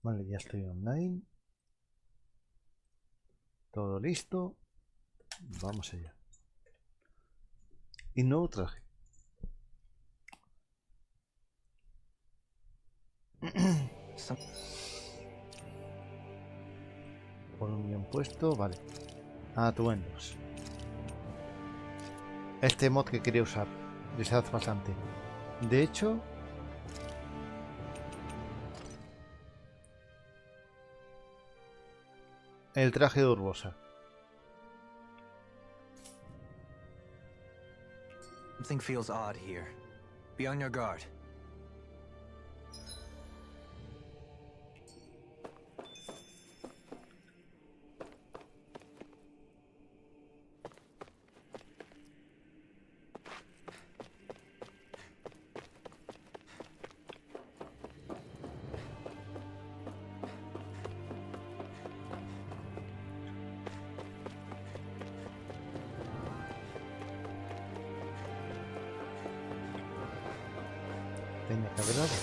Vale, ya estoy online. Todo listo. Vamos allá. Y nuevo traje. Por un bien puesto, vale. Atuendos. Este mod que quería usar desde hace bastante. De hecho, el traje de Urbosa. Something feels odd here. Be on your guard. Tenía que haber dado.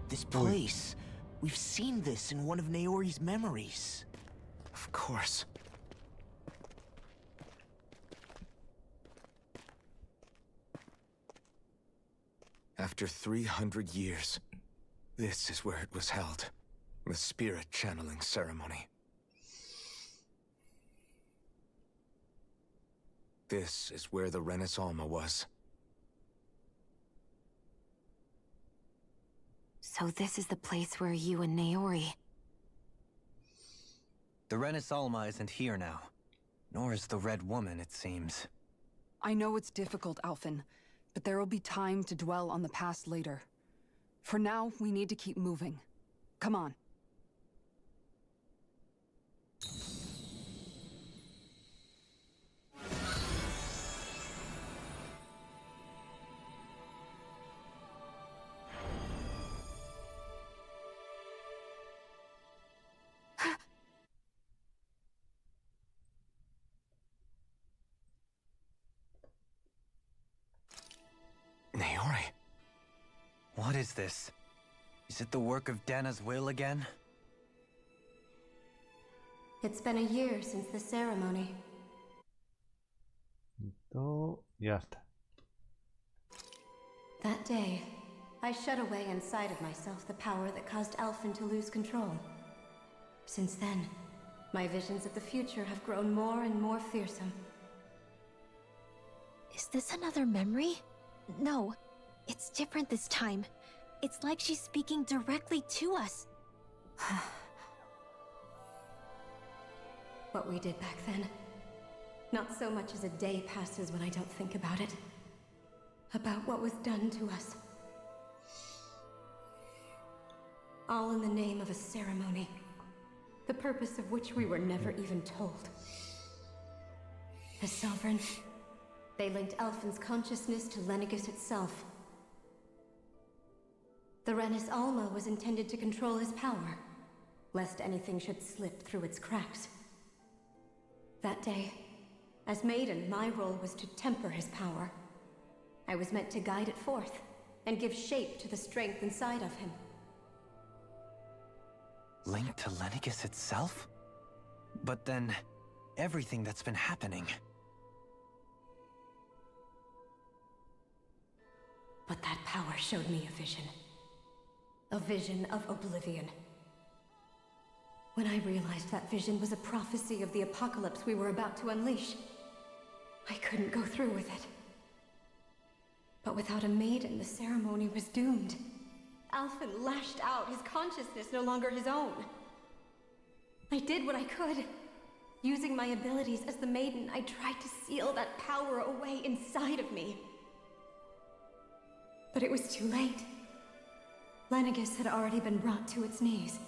This place. We've seen this in one of Naori's memories. Of course. After 300 years, this is where it was held. The spirit channeling ceremony. This is where the Renaissance was. So this is the place where you and Naori... The Renaissance isn't here now. Nor is the Red Woman, it seems. I know it's difficult, Alphen, but there will be time to dwell on the past later. For now, we need to keep moving. Come on. Naori? What is this? Is it the work of Dana's will again? It's been a year since the ceremony. Esto, ya está. That day, I shut away inside of myself the power that caused Alphen to lose control. Since then, my visions of the future have grown more and more fearsome. Is this another memory? No, it's different this time. It's like she's speaking directly to us. What we did back then. Not so much as a day passes when I don't think about it. About what was done to us. All in the name of a ceremony. The purpose of which we were never even told. As Sovereign, they linked Alphen's consciousness to Lenegis itself. The Renis Alma was intended to control his power, lest anything should slip through its cracks. That day, as Maiden, my role was to temper his power. I was meant to guide it forth, and give shape to the strength inside of him. Linked to Lenegis itself? But then, everything that's been happening... But that power showed me a vision. A vision of oblivion. When I realized that vision was a prophecy of the apocalypse we were about to unleash, I couldn't go through with it. But without a maiden, the ceremony was doomed. Alphen lashed out, his consciousness no longer his own. I did what I could. Using my abilities as the Maiden, I tried to seal that power away inside of me. But it was too late. Lenegis had already been brought to its knees.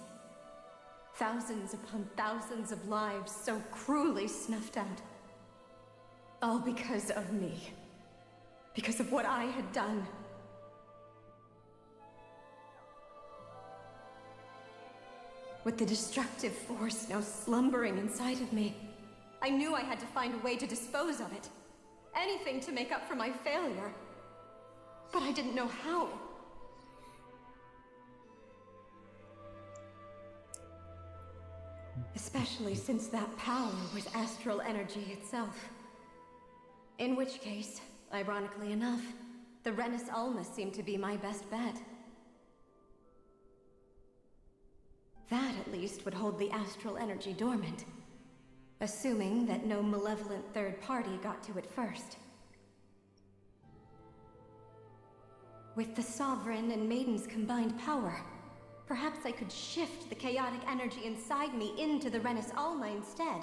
Thousands upon thousands of lives so cruelly snuffed out. All because of me. Because of what I had done. With the destructive force now slumbering inside of me, I knew I had to find a way to dispose of it. Anything to make up for my failure. But I didn't know how. Especially since that power was astral energy itself. In which case, ironically enough, the Renis Alma seemed to be my best bet. That, at least, would hold the astral energy dormant. Assuming that no malevolent third party got to it first. With the Sovereign and Maiden's combined power, perhaps I could shift the chaotic energy inside me into the Renis Alma instead.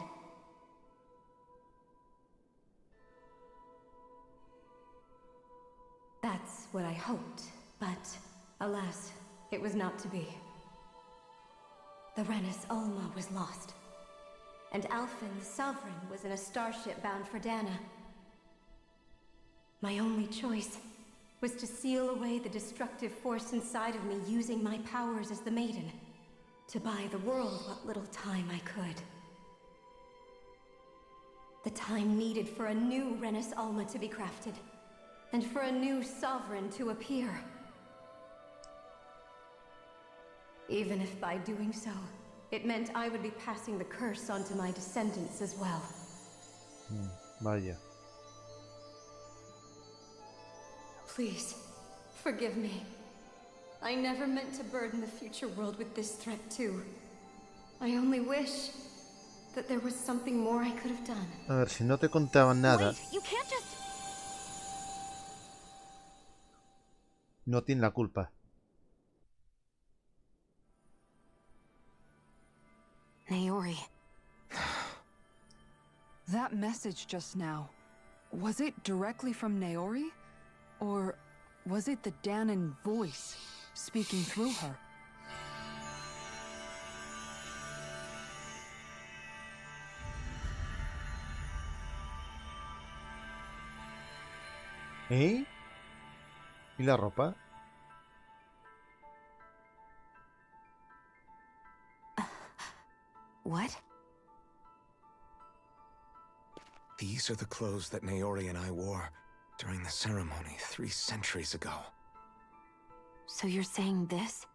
That's what I hoped, but alas, it was not to be. The Renis Alma was lost, and Alphen, the Sovereign, was in a starship bound for Dana. My only choice was to seal away the destructive force inside of me using my powers as the Maiden, to buy the world what little time I could. The time needed for a new Renis Alma to be crafted, and for a new Sovereign to appear. Even if by doing so, it meant I would be passing the curse on to my descendants as well. Vaya. Please, forgive me. I never meant to burden the future world with this threat too. I only wish that there was something more I could have done. A ver, si no te contaban nada, Wait, you can't just... no tiene la culpa. Naori. That message just now, was it directly from Naori? Or was it the Danan voice speaking through her? ¿Eh? ¿Y la ropa? What? These are the clothes that Naori and I wore during the ceremony 3 centuries ago. So you're saying this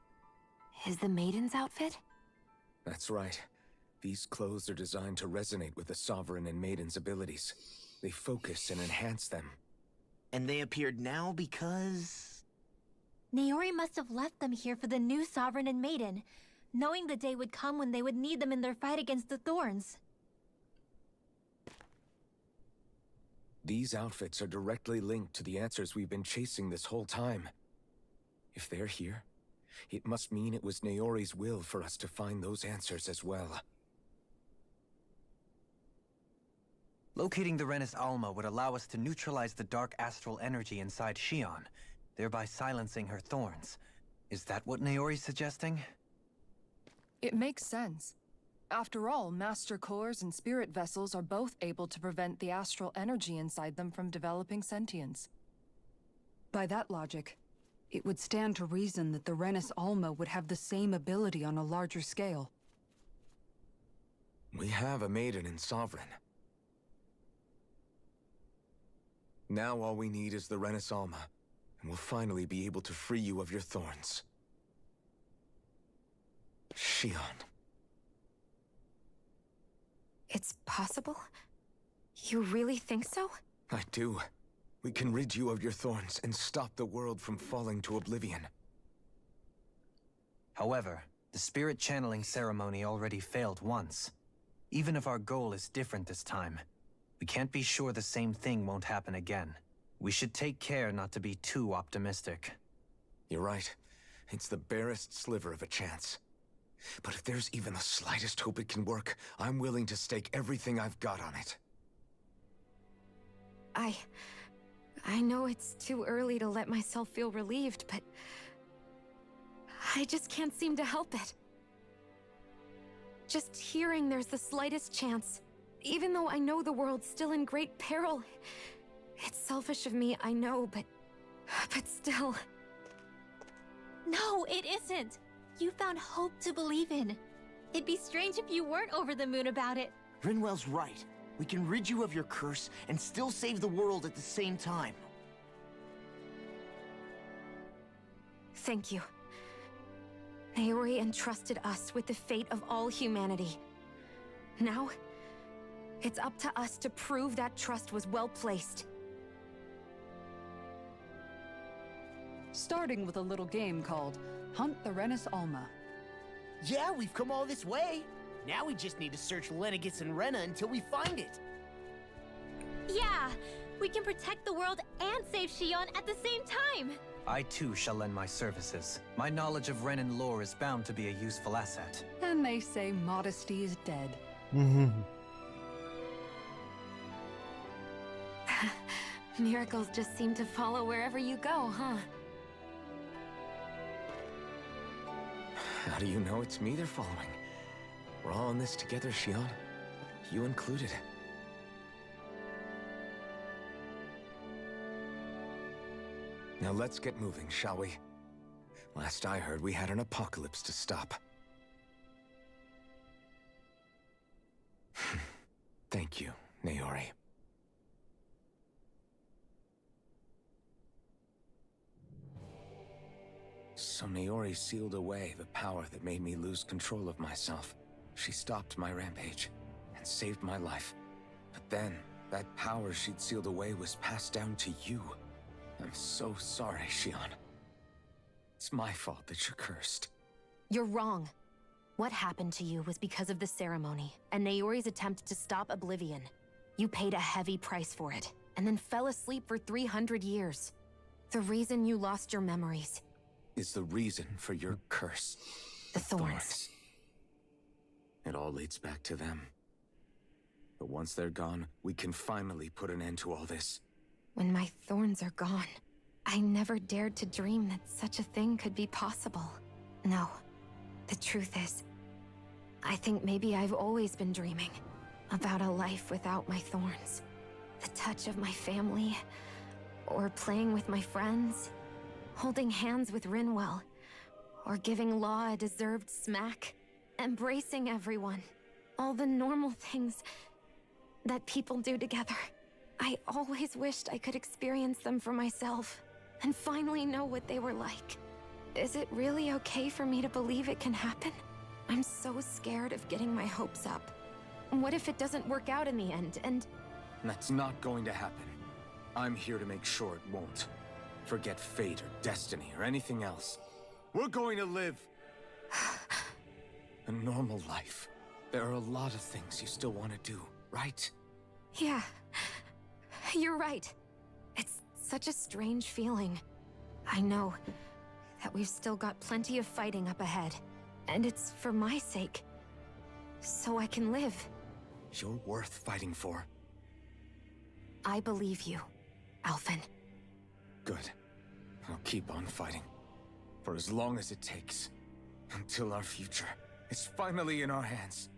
is the Maiden's outfit? That's right. These clothes are designed to resonate with the Sovereign and Maiden's abilities. They focus and enhance them. And they appeared now because... Naori must have left them here for the new Sovereign and Maiden, knowing the day would come when they would need them in their fight against the Thorns. These outfits are directly linked to the answers we've been chasing this whole time. If they're here, it must mean it was Naori's will for us to find those answers as well. Locating the Renis Alma would allow us to neutralize the dark astral energy inside Shion, thereby silencing her thorns. Is that what Naori's suggesting? It makes sense. After all, Master Cores and Spirit Vessels are both able to prevent the astral energy inside them from developing sentience. By that logic, it would stand to reason that the Renis Alma would have the same ability on a larger scale. We have a Maiden and Sovereign. Now all we need is the Renis Alma, and we'll finally be able to free you of your thorns. Shion. It's possible? You really think so? I do. We can rid you of your thorns and stop the world from falling to oblivion. However, the spirit channeling ceremony already failed once. Even if our goal is different this time, we can't be sure the same thing won't happen again. We should take care not to be too optimistic. You're right. It's the barest sliver of a chance. But if there's even the slightest hope it can work, I'm willing to stake everything I've got on it. I know it's too early to let myself feel relieved, but I just can't seem to help it. Just hearing there's the slightest chance, even though I know the world's still in great peril. It's selfish of me, I know, but still. No, it isn't. You found hope to believe in. It'd be strange if you weren't over the moon about it. Rinwell's right. We can rid you of your curse and still save the world at the same time. Thank you. Naori entrusted us with the fate of all humanity. Now, it's up to us to prove that trust was well placed. Starting with a little game called Hunt the Rennis Alma. Yeah, we've come all this way. Now we just need to search Lenegis and Rena until we find it. Yeah, we can protect the world and save Shion at the same time. I too shall lend my services. My knowledge of Renan lore is bound to be a useful asset. And they say modesty is dead. Miracles just seem to follow wherever you go, huh? How do you know it's me they're following? We're all in this together, Shion. You included. Now let's get moving, shall we? Last I heard, we had an apocalypse to stop. Thank you, Naori. So Naori sealed away the power that made me lose control of myself. She stopped my rampage and saved my life. But then, that power she'd sealed away was passed down to you. I'm so sorry, Shion. It's my fault that you're cursed. You're wrong. What happened to you was because of the ceremony, and Naori's attempt to stop Oblivion. You paid a heavy price for it, and then fell asleep for 300 years. The reason you lost your memories Is the reason for your curse. the thorns. It all leads back to them. But once they're gone, we can finally put an end to all this. When my thorns are gone, I never dared to dream that such a thing could be possible. No, the truth is, I think maybe I've always been dreaming about a life without my thorns. The touch of my family, or playing with my friends, holding hands with Rinwell, or giving Law a deserved smack, embracing everyone. All the normal things that people do together. I always wished I could experience them for myself, and finally know what they were like. Is it really okay for me to believe it can happen? I'm so scared of getting my hopes up. What if it doesn't work out in the end, and... That's not going to happen. I'm here to make sure it won't. Forget fate or destiny or anything else. We're going to live a normal life. There are a lot of things you still want to do, right? Yeah, you're right. It's such a strange feeling. I know that we've still got plenty of fighting up ahead, and it's for my sake, so I can live. You're worth fighting for. I believe you, Alphen. Good. I'll keep on fighting. For as long as it takes. Until our future is finally in our hands.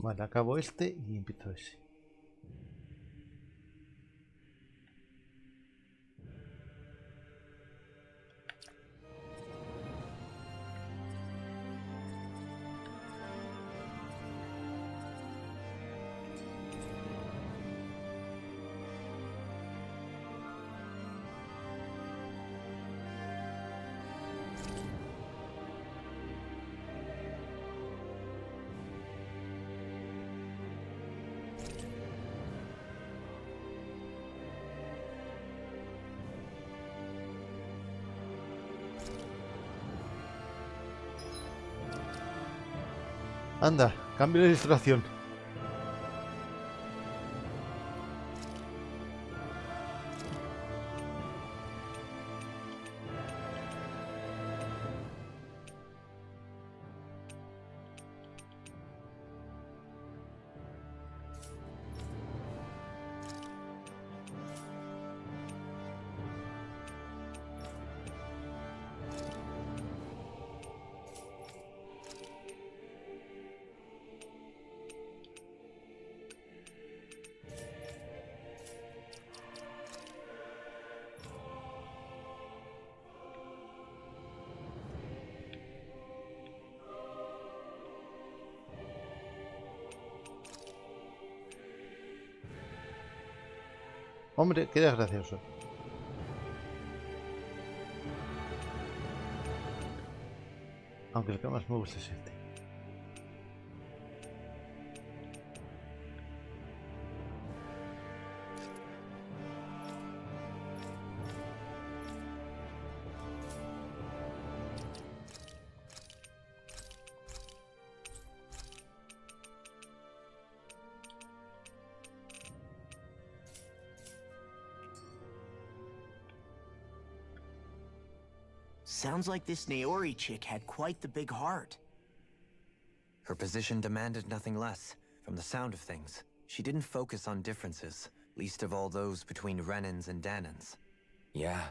Vale, acabo este y empiezo ese. Anda, cambio de ilustración. Hombre, qué gracioso. Aunque el que más me gusta es este. Sounds like this Naori chick had quite the big heart. Her position demanded nothing less. From the sound of things, she didn't focus on differences, least of all those between Renans and Danans. Yeah.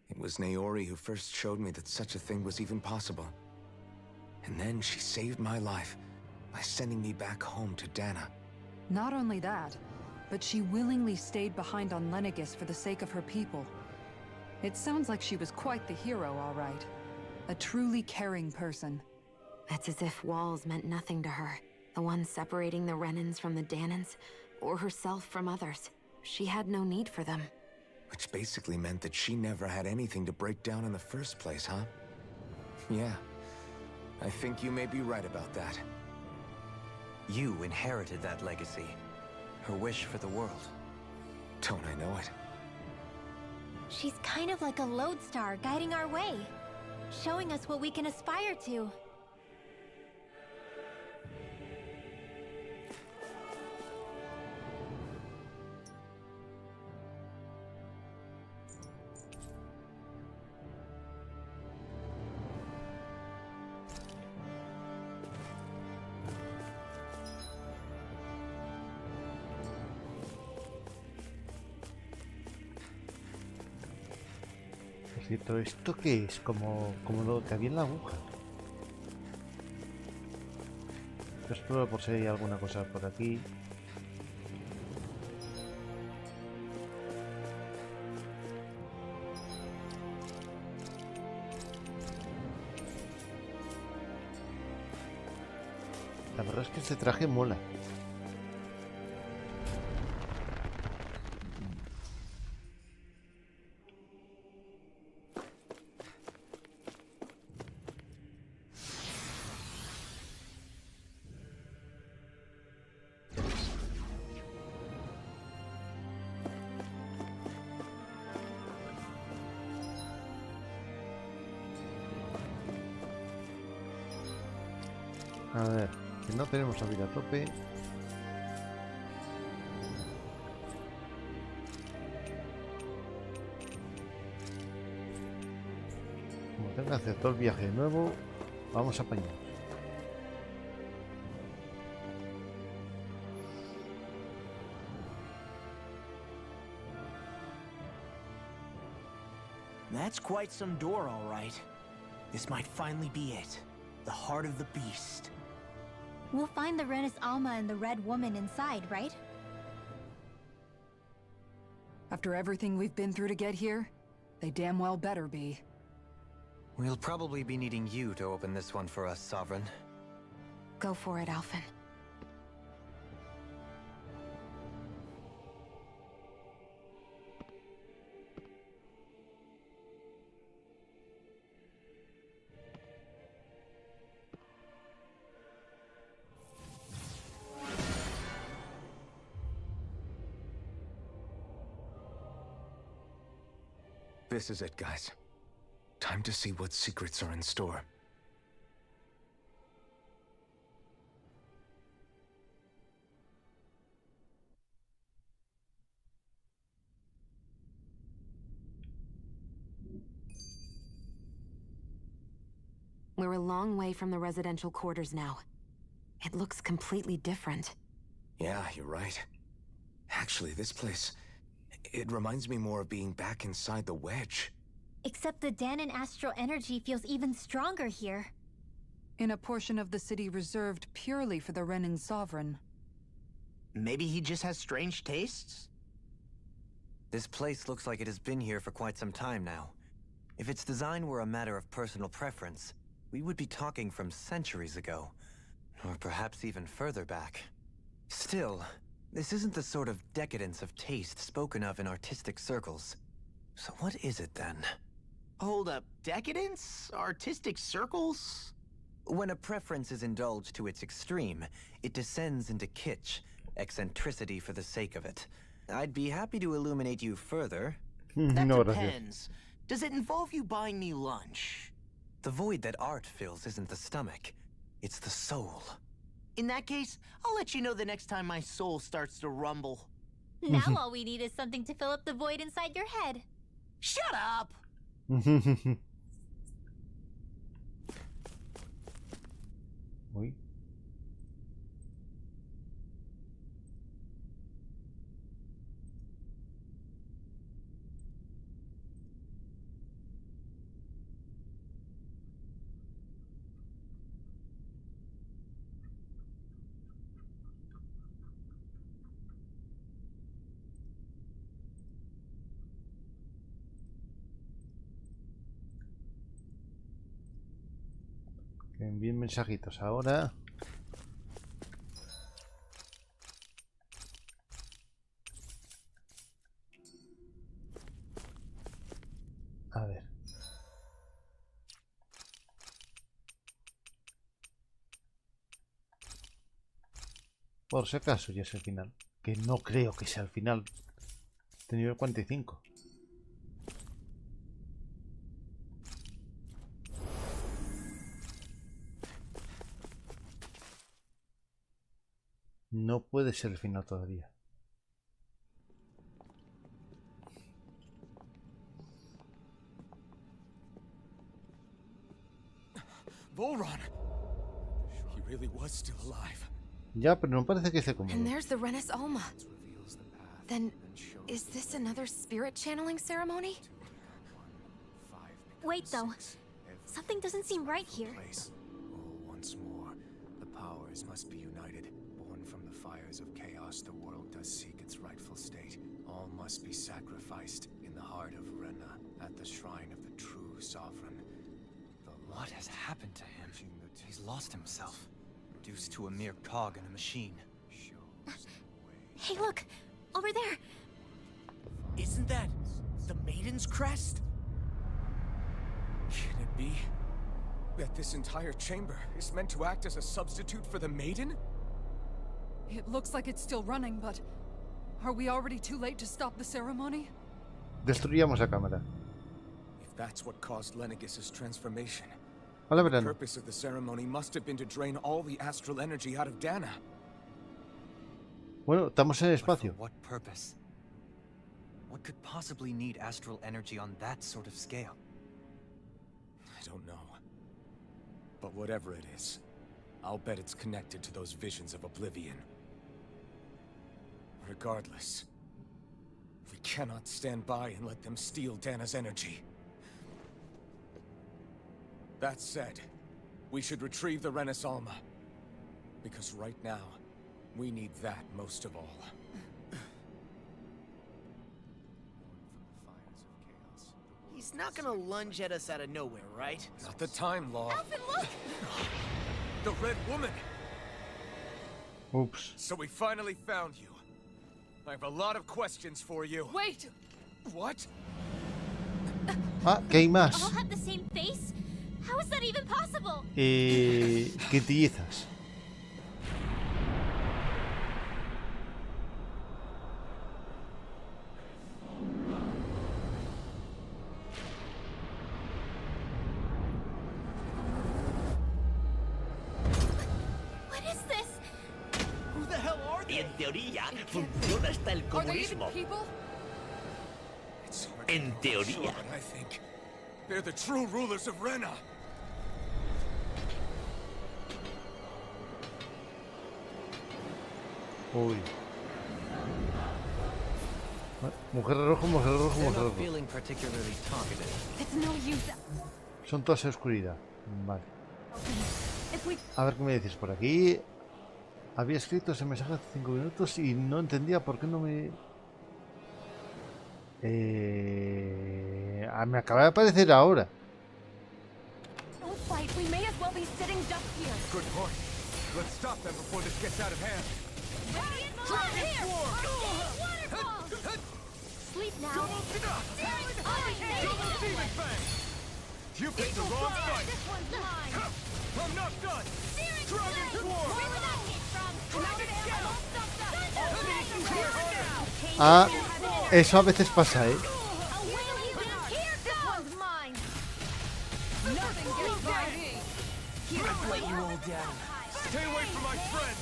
It was Naori who first showed me that such a thing was even possible. And then she saved my life by sending me back home to Dana. Not only that, but she willingly stayed behind on Lenegis for the sake of her people. It sounds like she was quite the hero, all right. A truly caring person. It's as if walls meant nothing to her. The ones separating the Renans from the Danans, or herself from others. She had no need for them. Which basically meant that she never had anything to break down in the first place, huh? Yeah. I think you may be right about that. You inherited that legacy. Her wish for the world. Don't I know it? She's kind of like a lodestar guiding our way, showing us what we can aspire to. Cierto, ¿esto qué es? Como lo que había en la aguja. Exploro por si hay alguna cosa por aquí. La verdad es que este traje mola. A ver, que no tenemos la vida a tope. Como tengo que hacer todo el viaje de nuevo, vamos a apañar. That's quite some door, all right. This might finally be it. The heart of the beast. We'll find the Renis Alma and the Red Woman inside, right? After everything we've been through to get here, they damn well better be. We'll probably be needing you to open this one for us, Sovereign. Go for it, Alphen. This is it, guys. Time to see what secrets are in store. We're a long way from the residential quarters now. It looks completely different. Yeah, you're right. Actually, this place... it reminds me more of being back inside the wedge. Except the Danon astral energy feels even stronger here. In a portion of the city reserved purely for the Renin Sovereign. Maybe he just has strange tastes? This place looks like it has been here for quite some time now. If its design were a matter of personal preference, we would be talking from centuries ago. Or perhaps even further back. Still, this isn't the sort of decadence of taste spoken of in artistic circles. So what is it then? Hold up, decadence? Artistic circles? When a preference is indulged to its extreme, it descends into kitsch, eccentricity for the sake of it. I'd be happy to illuminate you further. That No, depends. Does it involve you buying me lunch? The void that art fills isn't the stomach, it's the soul. In that case, I'll let you know the next time my soul starts to rumble. Now all we need is something to fill up the void inside your head. Shut up! Uy. Que envíen mensajitos ahora. A ver. Por si acaso ya es el final. Que no creo que sea el final. De nivel 45. No puede ser el final todavía. Volron! He really was still alive. Ya, pero no parece que esté cómodo. And there's the Renis Alma. Then, is this another spirit channeling ceremony? Wait, though. Something doesn't seem right here. Oh, once more, the powers must be united. Born from the fires of chaos, the world does seek its rightful state. All must be sacrificed in the heart of Rena, at the shrine of the true sovereign. What has happened to him? He's lost himself, reduced to a mere cog in a machine. Hey, look! Over there! Isn't that the Maiden's crest? Can it be that this entire chamber is meant to act as a substitute for the Maiden? It looks like it's still running, but... are we already too late to stop the ceremony? Destruyamos la cámara. If that's what caused Lenegis' transformation, Hola, the verano. purpose of the ceremony must have been to drain all the astral energy out of Dana. Bueno, estamos en el But for espacio. what purpose? What could possibly need astral energy on that sort of scale? I don't know. But whatever it is, I'll bet it's connected to those visions of oblivion. Regardless, we cannot stand by and let them steal Dana's energy. That said, we should retrieve the Renis Alma. Because right now, we need that most of all. He's not gonna lunge at us out of nowhere, right? Not the time, Law. Alvin, look! The Red Woman! Ups. So we finally found you. I have a lot of questions for you. Wait! What? Ah, que hay All más. have the same face? How is that even possible? Quintillizas. What is this? Who the hell are they? En teoría, funciona hasta el Are they even comunismo. people? It's hard En to know for sure, teoría. but I think they're the true rulers of Rena. Uy. Mujer rojo, mujer rojo, They're mujer not rojo. feeling particularly talkative. It's no use. Son todas en oscuridad. Vale. If we A ver qué me decís por aquí. Había escrito ese mensaje hace 5 minutos y no entendía por qué no me... me acaba de aparecer ahora. don't fight, we may as well be sitting ducks here. Good point. Let's stop them before this gets out of hand. Sleep now. You picked the wrong fight. This one's mine. I'm not done. Dragon Swarm. Where would that hit from? Ah, eso a veces pasa, ¿eh? Stay away from my friend.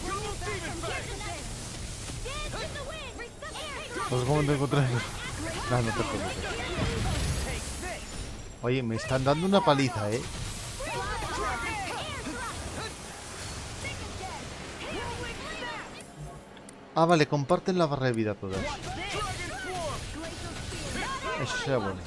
Double Demon Fang. No sé cómo te encontré. No, no te preocupes. Oye, me están dando una paliza, ¿eh? Ah, vale, comparten la barra de vida todas. Eso será bueno.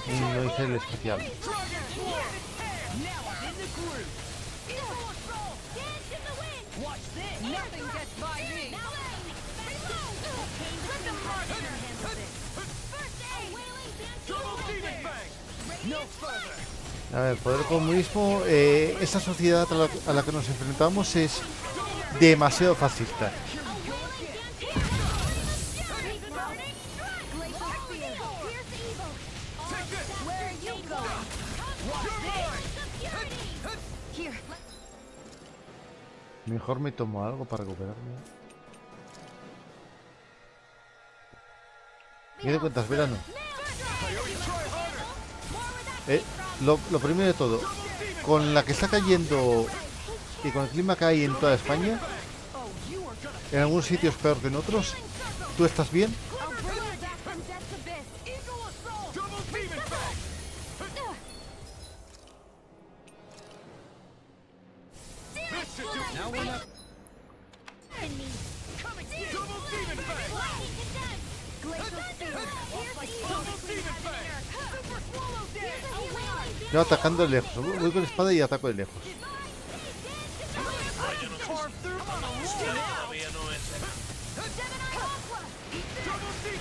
Y no hice el especial. A ver, poder comunismo, esa sociedad a la que nos enfrentamos es demasiado fascista. Mejor me tomo algo para recuperarme. ¿Qué te cuentas, verano? Lo primero de todo, con la que está cayendo y con el clima que hay en toda España, en algunos sitios peor que en otros, ¿tú estás bien? Yo atacando de lejos, voy con espada y ataco de lejos.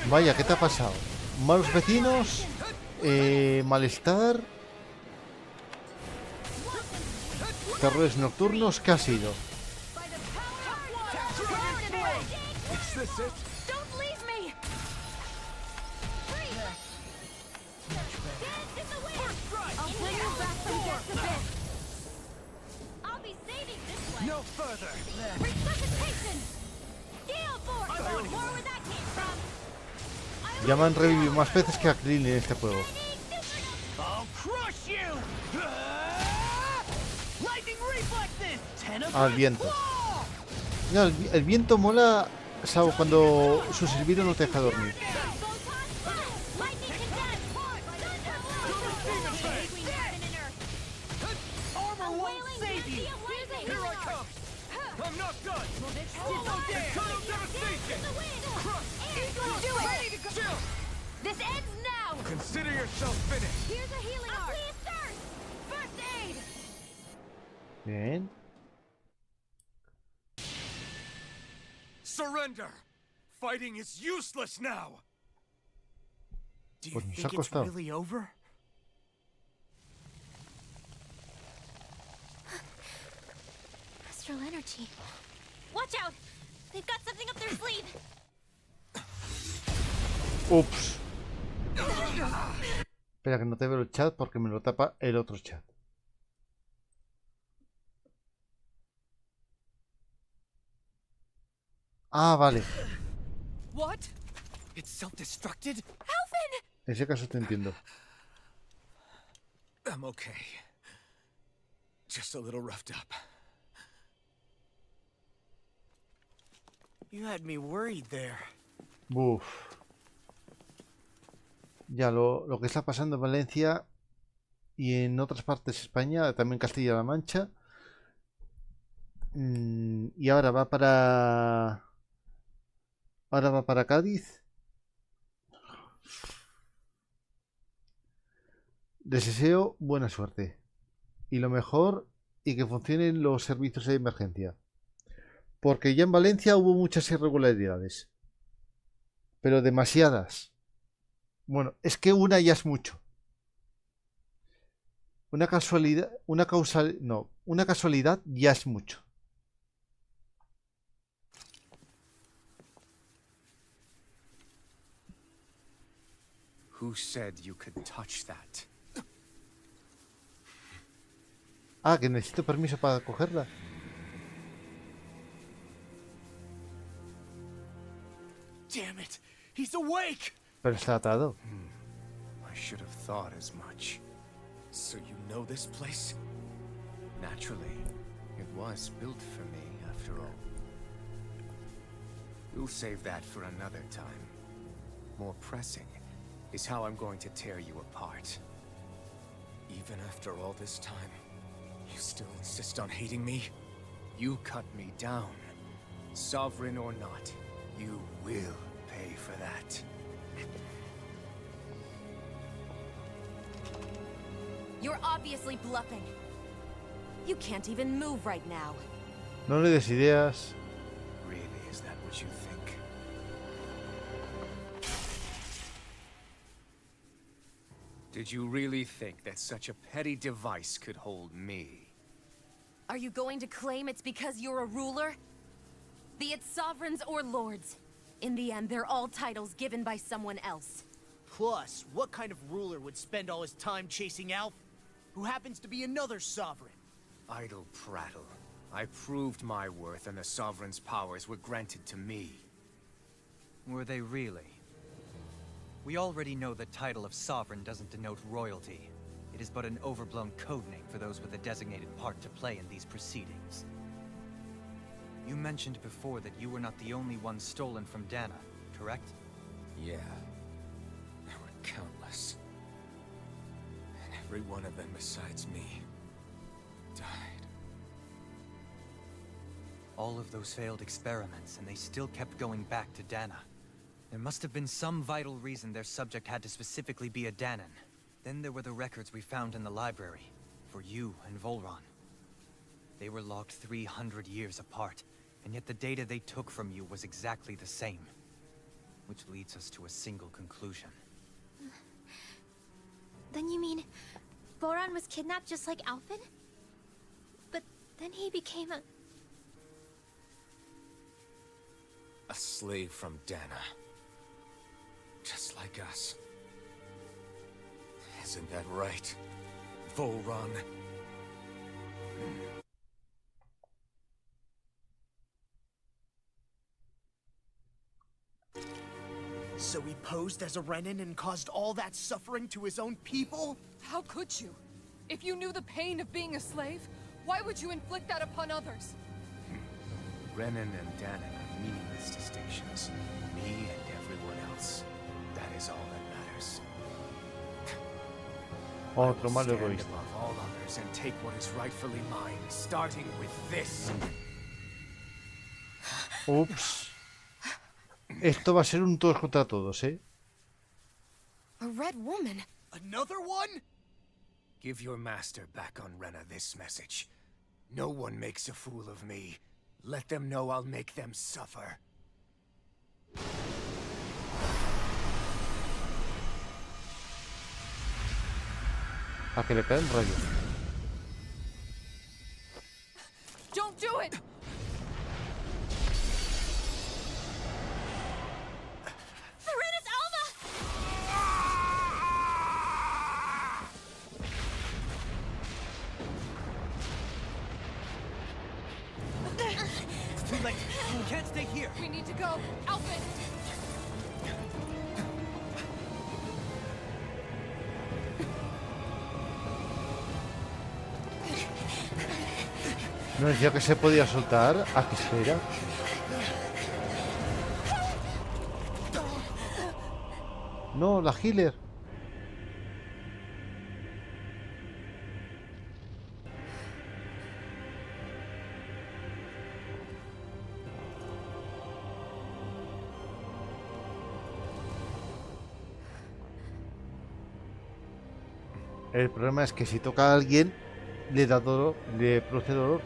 Vaya, ¿qué te ha pasado? Malos vecinos, malestar, terrores nocturnos, ¿qué ha sido? No further. Ya me han revivido más veces que a Krillin en este juego. Al viento. No, el viento mola, salvo cuando su servidor no te deja dormir. Consider yourself finished. Here's a healing art. First aid. Bien. Surrender. Fighting is useless now. Do you Pues nos ha think it's costado. really over? Astral energy. Watch out! They've got something up their sleeve. Ups. Espera que no te veo el chat porque me lo tapa el otro chat. Ah, vale. What? It's self-destructed? En ese caso te entiendo. I'm okay. Just a little roughed up. You had me worried there. Buf. Ya, lo que está pasando en Valencia y en otras partes de España, también Castilla-La Mancha. Y ahora va para... Ahora va para Cádiz. Les deseo buena suerte. Y lo mejor, y que funcionen los servicios de emergencia. Porque ya en Valencia hubo muchas irregularidades. Pero demasiadas. Bueno, es que una ya es mucho. Una casualidad ya es mucho. Who said you could touch that? Ah, que necesito permiso para cogerla. Damn it! He's awake! Pero está atado. I should have thought as much. So you know this place? Naturally, it was built for me, after all. We'll save that for another time. More pressing is how I'm going to tear you apart. Even after all this time, you still insist on hating me? You cut me down. Sovereign or not, you will pay for that. You're obviously bluffing. You can't even move right now. No le des ideas. Really, is that what you think? Did you really think that such a petty device could hold me? Are you going to claim it's because you're a ruler? Be it sovereigns or lords. In the end, they're all titles given by someone else. Plus, what kind of ruler would spend all his time chasing Alf, who happens to be another sovereign? Idle prattle. I proved my worth and the Sovereign's powers were granted to me. Were they really? We already know the title of Sovereign doesn't denote royalty. It is but an overblown codename for those with a designated part to play in these proceedings. You mentioned before that you were not the only one stolen from Dana, correct? Yeah. There were countless. And every one of them besides me died. All of those failed experiments, and they still kept going back to Dana. There must have been some vital reason their subject had to specifically be a Danan. Then there were the records we found in the library, for you and Volron. They were logged 300 years apart, and yet the data they took from you was exactly the same. Which leads us to a single conclusion. Then you mean Voron was kidnapped just like Alphen? But then he became a... A slave from Dana. Just like us. Isn't that right, Volron? So he posed as a Renin and caused all that suffering to his own people? How could you? If you knew the pain of being a slave, why would you inflict that upon others? Renin and Danan are meaningless distinctions. Me and everyone else. That is all that matters. I will stand above all others and take what is rightfully mine, starting with this. Ups. Esto va a ser un todos contra todos, ¿eh? A red woman? Another one? Give your master back on Rena this message. No one makes a fool of me. Let them know I'll make them suffer. A que le cae el rayo. Don't do it! Serenus Alva! It's too late. You can't Stay here. We need to go. Outfit! No decía que se podía soltar. ¿A qué espera? No, la healer. El problema es que si toca a alguien, le da dolor, le produce dolor.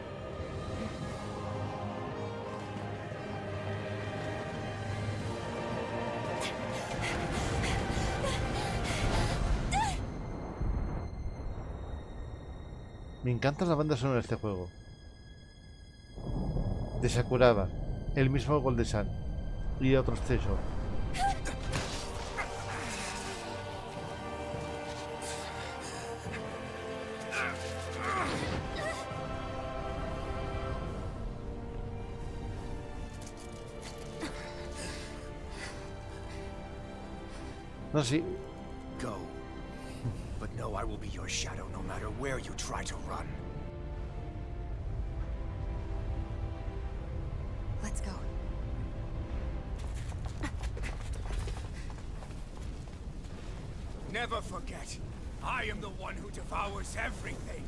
Me encanta la banda sonora de este juego. De Sakuraba, el mismo Golden Sun y otros tesos. No, sí. Go. But no, I will be your shadow no matter where you try to run. Let's go. Never forget, I am the one who devours everything.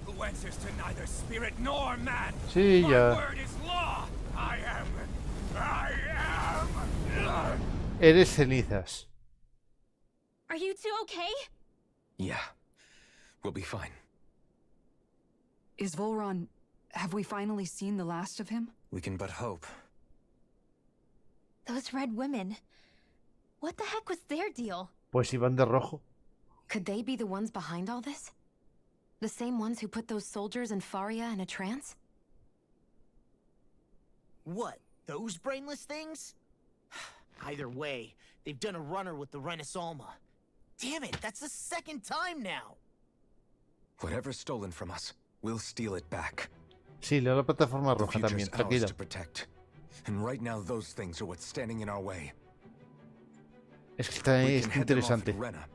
Who answers to neither spirit nor man. Sí, ya. My word is law. I am. Eres cenizas. Are you two okay? Yeah. We'll be fine. Is Volron... Have we finally seen the last of him? We can but hope. Those red women. What the heck was their deal? Pues iban de rojo. Could they be the ones behind all this? The same ones who put those soldiers in Faria in a trance? What? Those brainless things? Either way, they've done a runner with the Renaissance. Damn it, that's the second time now! Whatever's stolen from us, we'll steal it back. Sí, leo la plataforma The roja future's también, ours tranquila. to protect. And right now those things are what's standing in our way. Es que está We can head them off interesante. to Rena.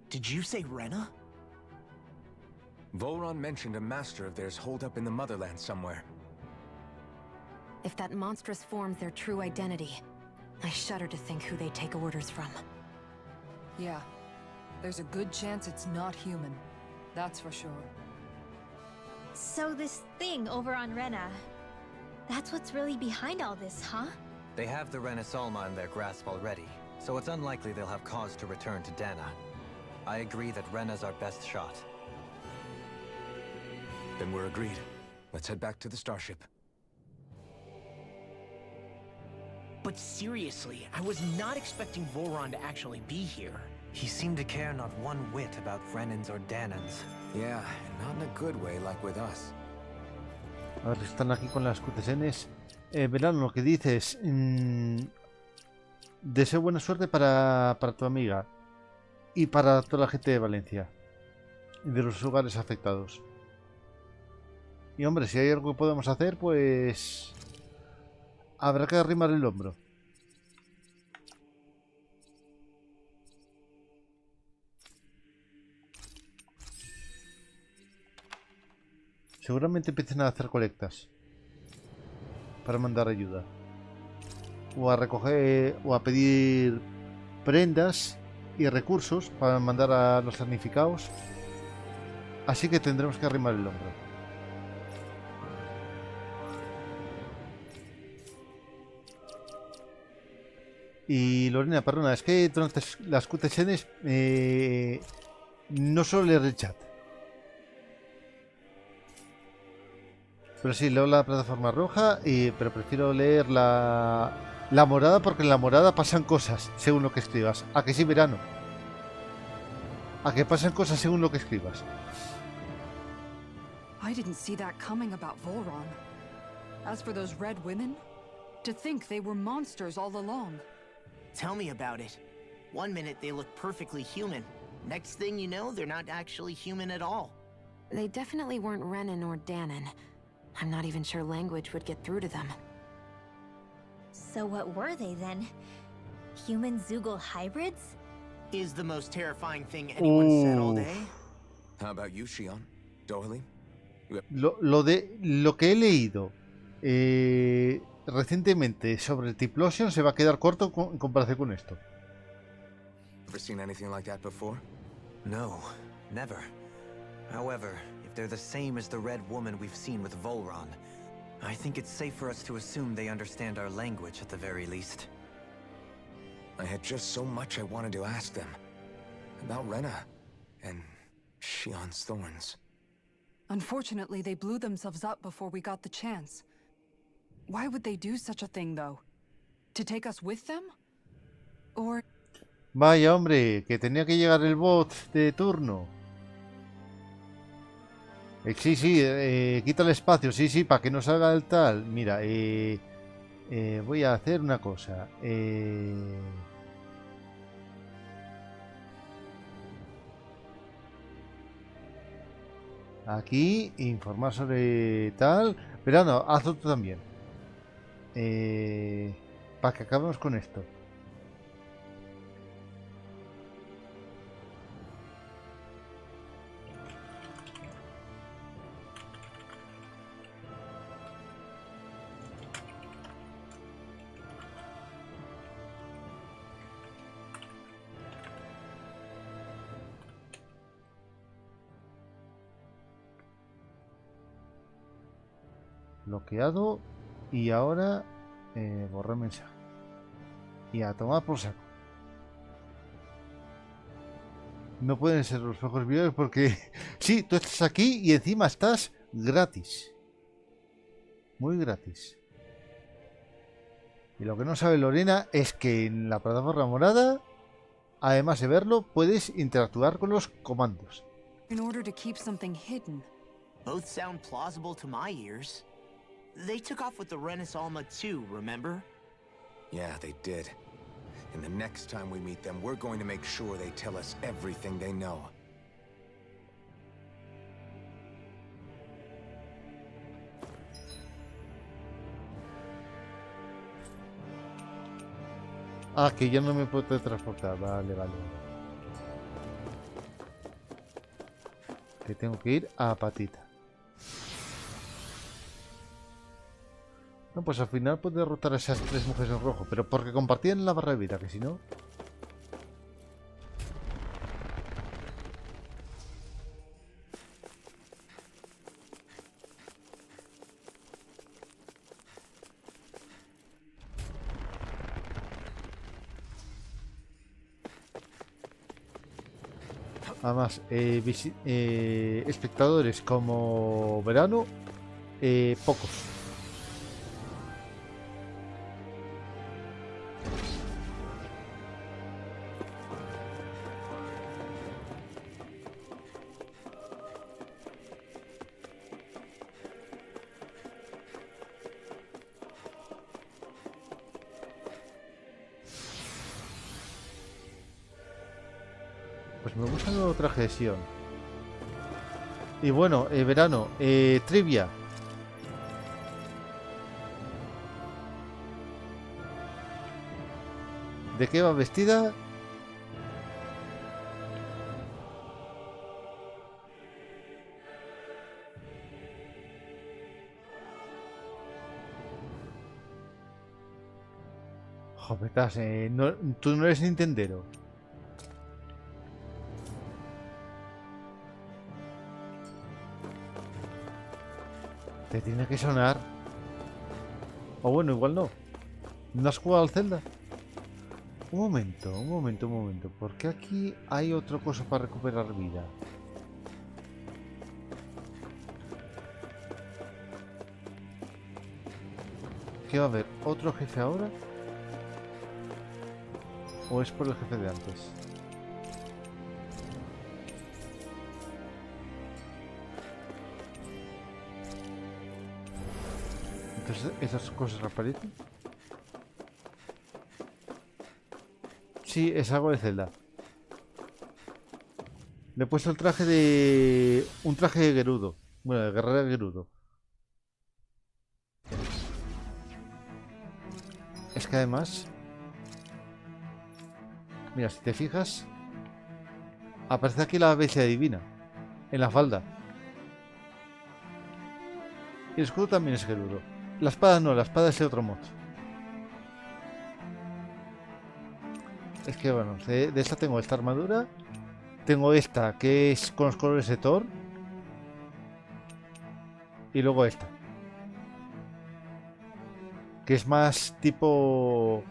Did you say Rena? Volron mentioned a master of theirs holed up in the motherland somewhere. If that monstrous form's their true identity, I shudder to think who they take orders from. Yeah. There's a good chance it's not human. That's for sure. So this thing over on Rena, that's what's really behind all this, huh? They have the Renaissance in their grasp already, so it's unlikely they'll have cause to return to Dana. I agree that Rena's our best shot. Then we're agreed. Let's head back to the starship. But seriously, I was not expecting Volron to actually be here. He seemed to care not one whit about Renans or Danans. Yeah, not in a good way like with us. A ver, están aquí con las QTSNs. Verán lo que dices. Deseo buena suerte para tu amiga. Y para toda la gente de Valencia. Y de los lugares afectados. Y hombre, si hay algo que podemos hacer, pues... habrá que arrimar el hombro. Seguramente empiecen a hacer colectas. Para mandar ayuda. O a recoger... o a pedir prendas y recursos para mandar a los damnificados. Así que tendremos que arrimar el hombro. Y Lorena, perdona, es que durante las QTSNs no suelo leer el chat. Pero sí, leo la plataforma roja, pero prefiero leer la morada porque en la morada pasan cosas según lo que escribas. ¿A que sí, verano? ¿A que pasan cosas según lo que escribas? I didn't see that coming about Volron. As for those red women, to think they were monsters all along. Tell me about it. One minute they look perfectly human. Next thing you know, they're not actually human at all. They definitely weren't Renan or Danan. I'm not even sure language would get through to them. So what were they then? Human Zoogle hybrids? Is the most terrifying thing anyone said all day. How about you, Shion? Doily? Lo que he leído recientemente sobre el Tiplosion se va a quedar corto en comparación con esto. Ever seen anything like that before? No, never. However, if they're the same as the red woman we've seen with Volron, I think it's safe for us to assume they understand our language at the very least. I had just so much I wanted to ask them. About Rena and Shion's thorns. Unfortunately, they blew themselves up before we got the chance. Why would they do such a thing, though? To take us with them? Or... Vaya, hombre, que tenía que llegar el bot de turno. Sí, quita el espacio, sí, para que no salga el tal. Mira, voy a hacer una cosa. Aquí, informar sobre tal. Pero no, hazlo tú también. Para que acabemos con esto. Bloqueado. Y ahora borrar mensaje. Y a tomar por saco. No pueden ser los ojos violetos porque... Sí, tú estás aquí y encima estás gratis. Muy gratis. Y lo que no sabe Lorena es que en la plataforma morada, además de verlo, puedes interactuar con los comandos. In order to keep something hidden. Both sound plausible to my ears. They took off with the Renis Alma too, remember? Yeah, they did. And the next time we meet them, we're going to make sure they tell us everything they know. Ah, que ya no me puedo transportar. Vale. Que tengo que ir a Patita. No, pues al final puedo derrotar a esas tres mujeres en rojo, pero porque compartían la barra de vida, que si no... Además, espectadores como verano, pocos. Pues me gusta el nuevo traje de Sion. Y bueno, verano, trivia. ¿De qué va vestida? Jopetas, tú no eres nintendero. Te tiene que sonar. O bueno, igual no. ¿No has jugado al Zelda? Un momento. ¿Por qué aquí hay otra cosa para recuperar vida? ¿Qué va a haber? ¿Otro jefe ahora? ¿O es por el jefe de antes? Entonces, ¿esas cosas aparecen? Sí, es algo de Zelda. Le he puesto el traje de... Un traje de Gerudo. Bueno, de guerrero de Gerudo. Es que además... Mira, si te fijas... Aparece aquí la bestia divina. En la falda. Y el escudo también es gerudo. La espada no, la espada es de otro mod. Es que bueno, de esta tengo esta armadura. Tengo esta, que es con los colores de Thor. Y luego esta. Que es más tipo...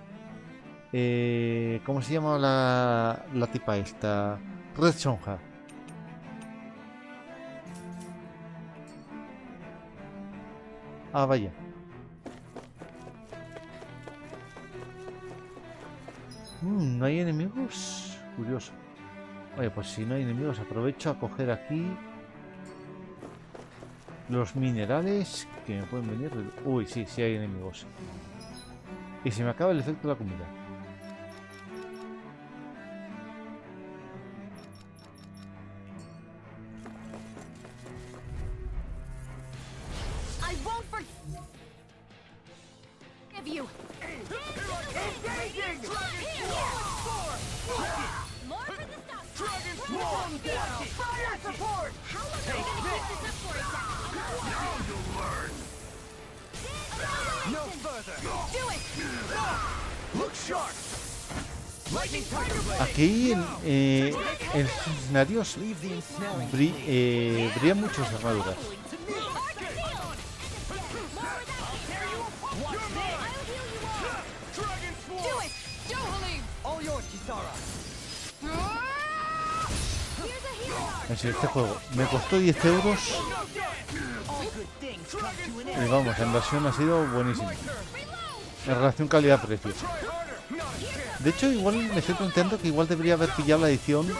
¿cómo se llama la tipa esta? Red Sonja. Ah, vaya. ¿No hay enemigos? Curioso. Oye, pues si no hay enemigos, aprovecho a coger aquí los minerales que me pueden venir. Uy, sí, sí hay enemigos. Y se me acaba el efecto de la comida. Aquí en estos escenarios brillan muchas armaduras. En serio, este juego me costó 10 euros y vamos, la inversión ha sido buenísima en relación calidad-precio. De hecho, igual me estoy planteando que igual debería haber pillado la edición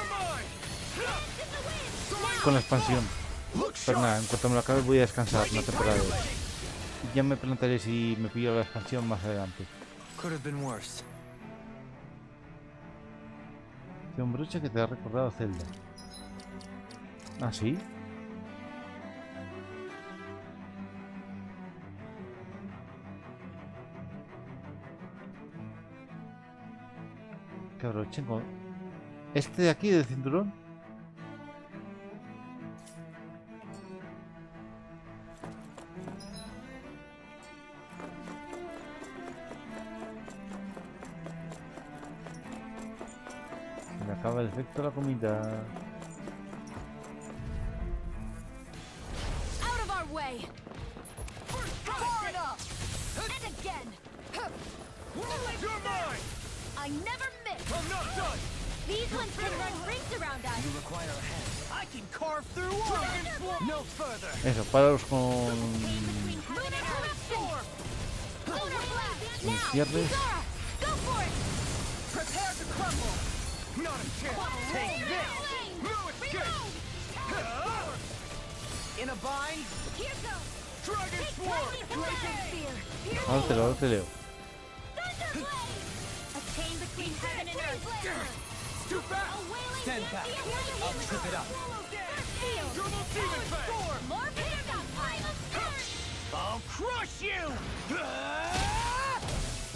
con la expansión. Pero nada, en cuanto me lo acabe voy a descansar una temporada. Y ya me plantearé si me pillo la expansión más adelante. Tiene un broche que te ha recordado a Zelda. ¿Ah, sí? Que aprovechen con... Este de aquí, del cinturón. Se me acaba el efecto de la comida. I never miss. I'm not done. These ones can run rings around us. You require a hand. I can carve through walls. No further. Eso, pararos con cierres. Go for it. Prepare to crumble. Not a chance. Take this. No escape. In a bind. Here goes. Dragon Swarm. Blazing Spear. Ahora te leo. Attain between heaven and earth. Too fast. Stand back. I'll trip it up. More I'll crush you!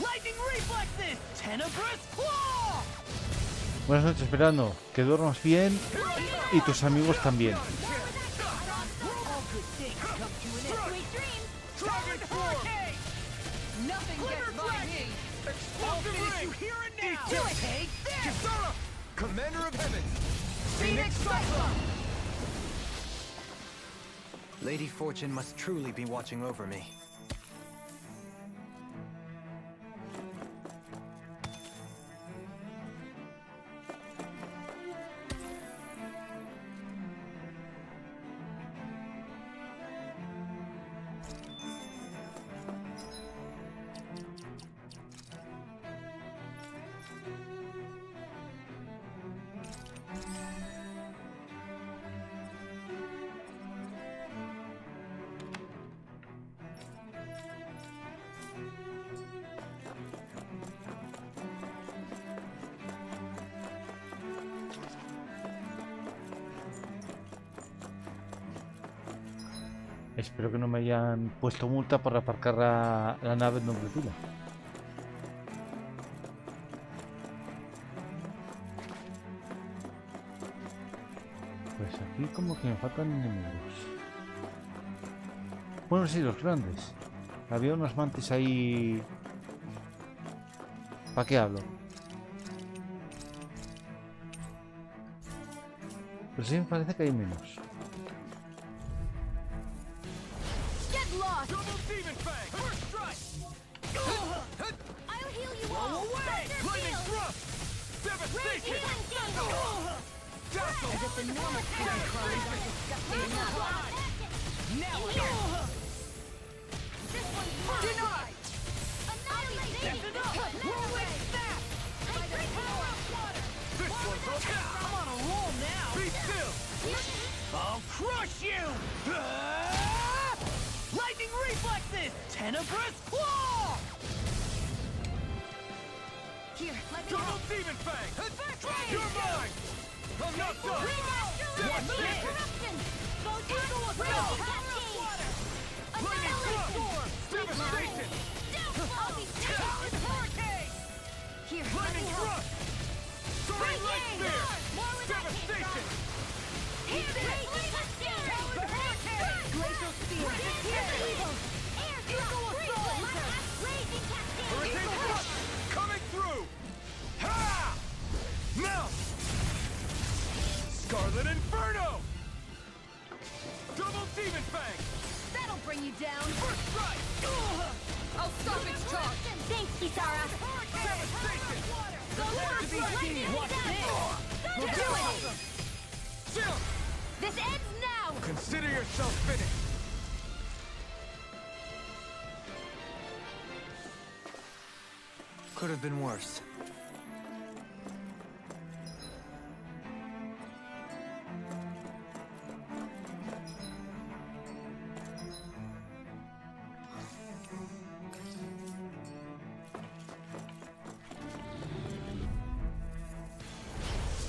Lightning reflexes! Tenebrous claw! Buenas noches, Esperando. Que duermas bien y tus amigos también. Nothing gets by me. Commander of Heaven! Phoenix Cyclone! Lady Fortune must truly be watching over me. Espero que no me hayan puesto multa por aparcar la nave en nombre tuyo. aquí como que me faltan enemigos. Bueno, sí, los grandes. Había unos mantis ahí... ¿Para qué hablo? Pero sí me parece que hay menos. Get lost! Double demon fang! First strike! I'll heal you all! Away! Lightning thrust! Devastation! Dazzle! As if the normal creepy crawlers aren't disgusting enough. Now here! This one's mine! Denied! That's enough! Roll it fast! By the power of water! This one's okay! I'm on a roll now! Be still! I'll crush you! Lightning reflexes! Tenebrous claw! Here, let me Double demon fang! You're mine! I'm not done! Watch this! Corruption! Eagle of water! Lightning storm! Devastation! I'll be hurricane! Here, Lightning thrust! Soaring light spear! Devastation! Here, glacial spear! Here's evil! Eagle assault! Raging cascade! Hurricane thrust! Coming through! Ha! Now! Scarlet Inferno! Double demon fang! That'll bring you down! First strike! I'll stop its charge! Thanks, Kisara! Devastation! To be seen! Watch this! We'll do it! Chill! This ends now! Consider yourself finished! Could have been worse.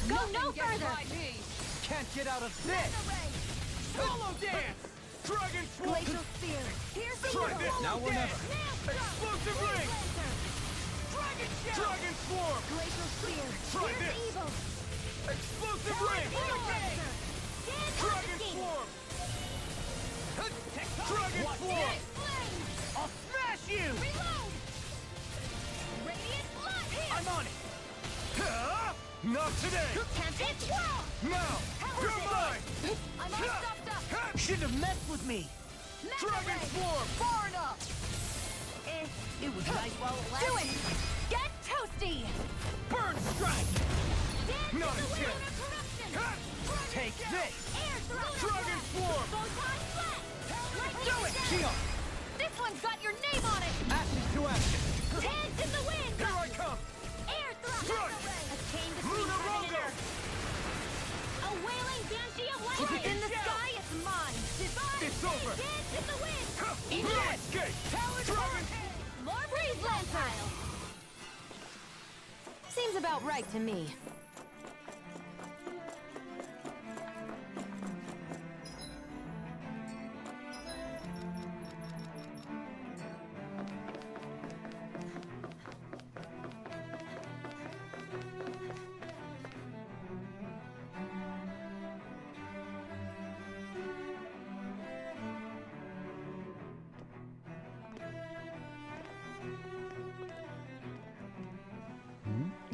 Go no further! Can't get out of this! Solo dance! Dragon Swoop! Glacial spear! Here's Try this! Now or never! Explosive ring! Dragon Swarm! Glacial spear! Try Here's this. evil! Explosive ring! Dragon Swarm! Dragon Swarm! I'll smash you! Reload! Radiant blood! I'm on it! Ha! Not today! Can't hit! Now! You're mine! I'm all stuffed up! Shouldn't have messed with me! Dragon Swarm! Far enough! It was nice while it lasted. Do it! Get toasty! Burn strike! Dance Not in the a wind chance. of corruption! Ha! Take this! Air thrust! Dragon Swarm! Photon flat! Do it, Shield! This one's got your name on it! Ashes to ashes! Dance in the wind! Here I come! Air thrust! Strike! A chain between Luna heaven and Rongo! earth! A wailing banshee of light! If it's in the Shout! sky, it's mine! Divine! It's over! Dance in the wind! No escape! Dragon! More breeze lantile! Seems about right to me.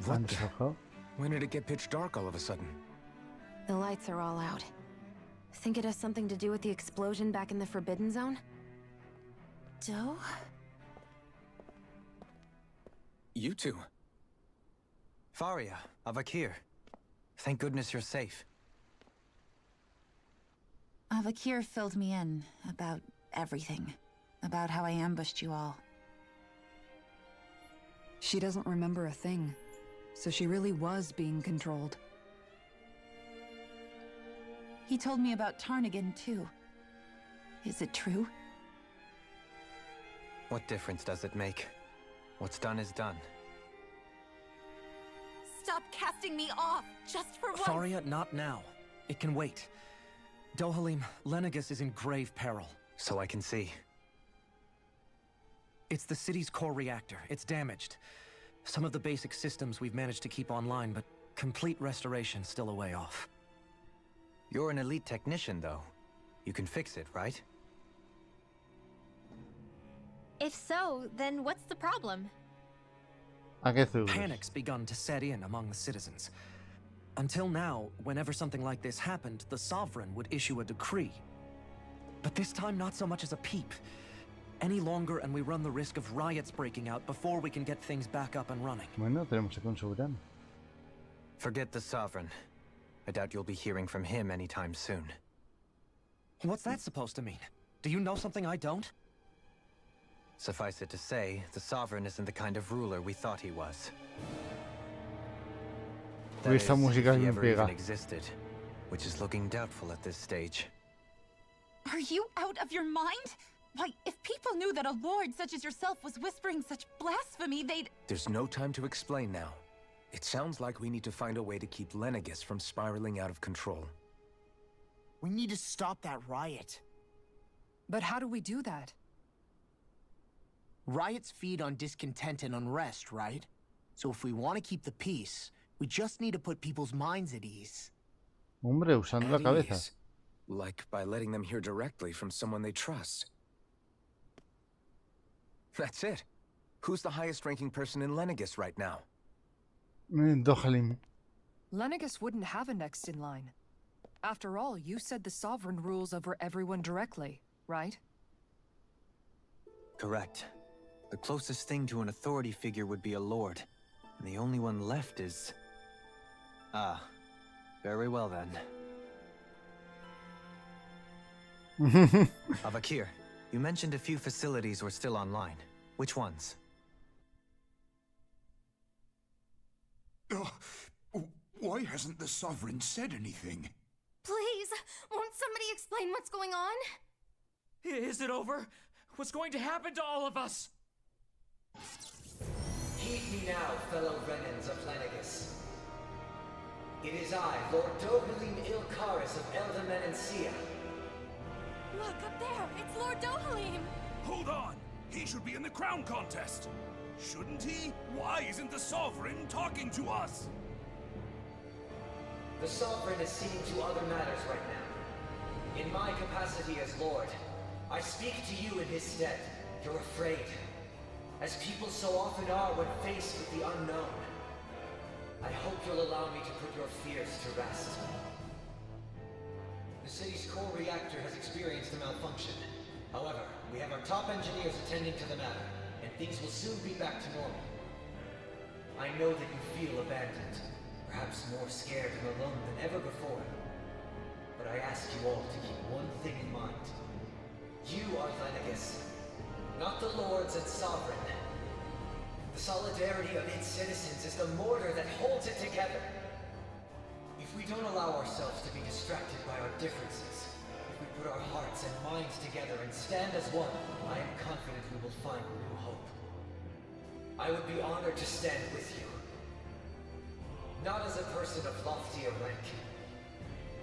What the? When did it get pitch dark all of a sudden? The lights are all out. Think it has something to do with the explosion back in the Forbidden Zone? Doe? You two. Faria, Avakir. Thank goodness you're safe. Avakir filled me in about everything. About how I ambushed you all. She doesn't remember a thing, so she really was being controlled. He told me about Tarnigan, too. Is it true? What difference does it make? What's done is done. Stop casting me off, just for once! Faria, not now. It can wait. Dohalim, Lenegus is in grave peril. So I can see. It's the city's core reactor. It's damaged. Some of the basic systems we've managed to keep online, but complete restoration's still a way off. You're an elite technician, though. You can fix it, right? If so, then what's the problem? ¿A qué zulos? Panic's begun to set in among the citizens. Until now, whenever something like this happened, the Sovereign would issue a decree. But this time, not so much as a peep. Any longer and we run the risk of riots breaking out before we can get things back up and running. Bueno, tenemos aquí un soberano. Forget the Sovereign. I doubt you'll be hearing from him anytime soon. What's that supposed to mean? Do you know something I don't? Suffice it to say, the Sovereign isn't the kind of ruler we thought he was. That is, Esta música if he me ever pega. even existed, which is looking doubtful at this stage. Are you out of your mind? Why, if people knew that a lord such as yourself was whispering such blasphemy, they'd... There's no time to explain now. It sounds like we need to find a way to keep Lenegis from spiraling out of control. We need to stop that riot. But how do we do that? Riots feed on discontent and unrest, right? So if we want to keep the peace, we just need to put people's minds at ease. Hombre, usando la At cabeza. ease. Like by letting them hear directly from someone they trust. That's it. Who's the highest-ranking person in Lenegis right now? Dohalim. Lenegis wouldn't have a next in line. After all, you said the Sovereign rules over everyone directly, right? Correct. The closest thing to an authority figure would be a lord. And the only one left is... Ah. Very well then. Avakir, you mentioned a few facilities were still online. Which ones? Why hasn't the Sovereign said anything? Please, won't somebody explain what's going on? Is it over? What's going to happen to all of us? Heed me now, fellow Renans of Lenegis. It is I, Lord Dohalim Ilkaris of Elda Menancia. Look, up there! It's Lord Dohalim! Hold on! He should be in the crown contest! Shouldn't he? Why isn't the Sovereign talking to us? The Sovereign is seeing to other matters right now. In my capacity as Lord, I speak to you in his stead. You're afraid. As people so often are when faced with the unknown. I hope you'll allow me to put your fears to rest. The city's core reactor has experienced a malfunction. However, we have our top engineers attending to the matter, and things will soon be back to normal. I know that you feel abandoned, perhaps more scared and alone than ever before. But I ask you all to keep one thing in mind. You are Lenegis, not the Lords and Sovereign. The solidarity of its citizens is the mortar that holds it together. If we don't allow ourselves to be distracted by our differences, if we put our hearts and minds together and stand as one, I am confident we will find new hope. I would be honored to stand with you. Not as a person of loftier rank,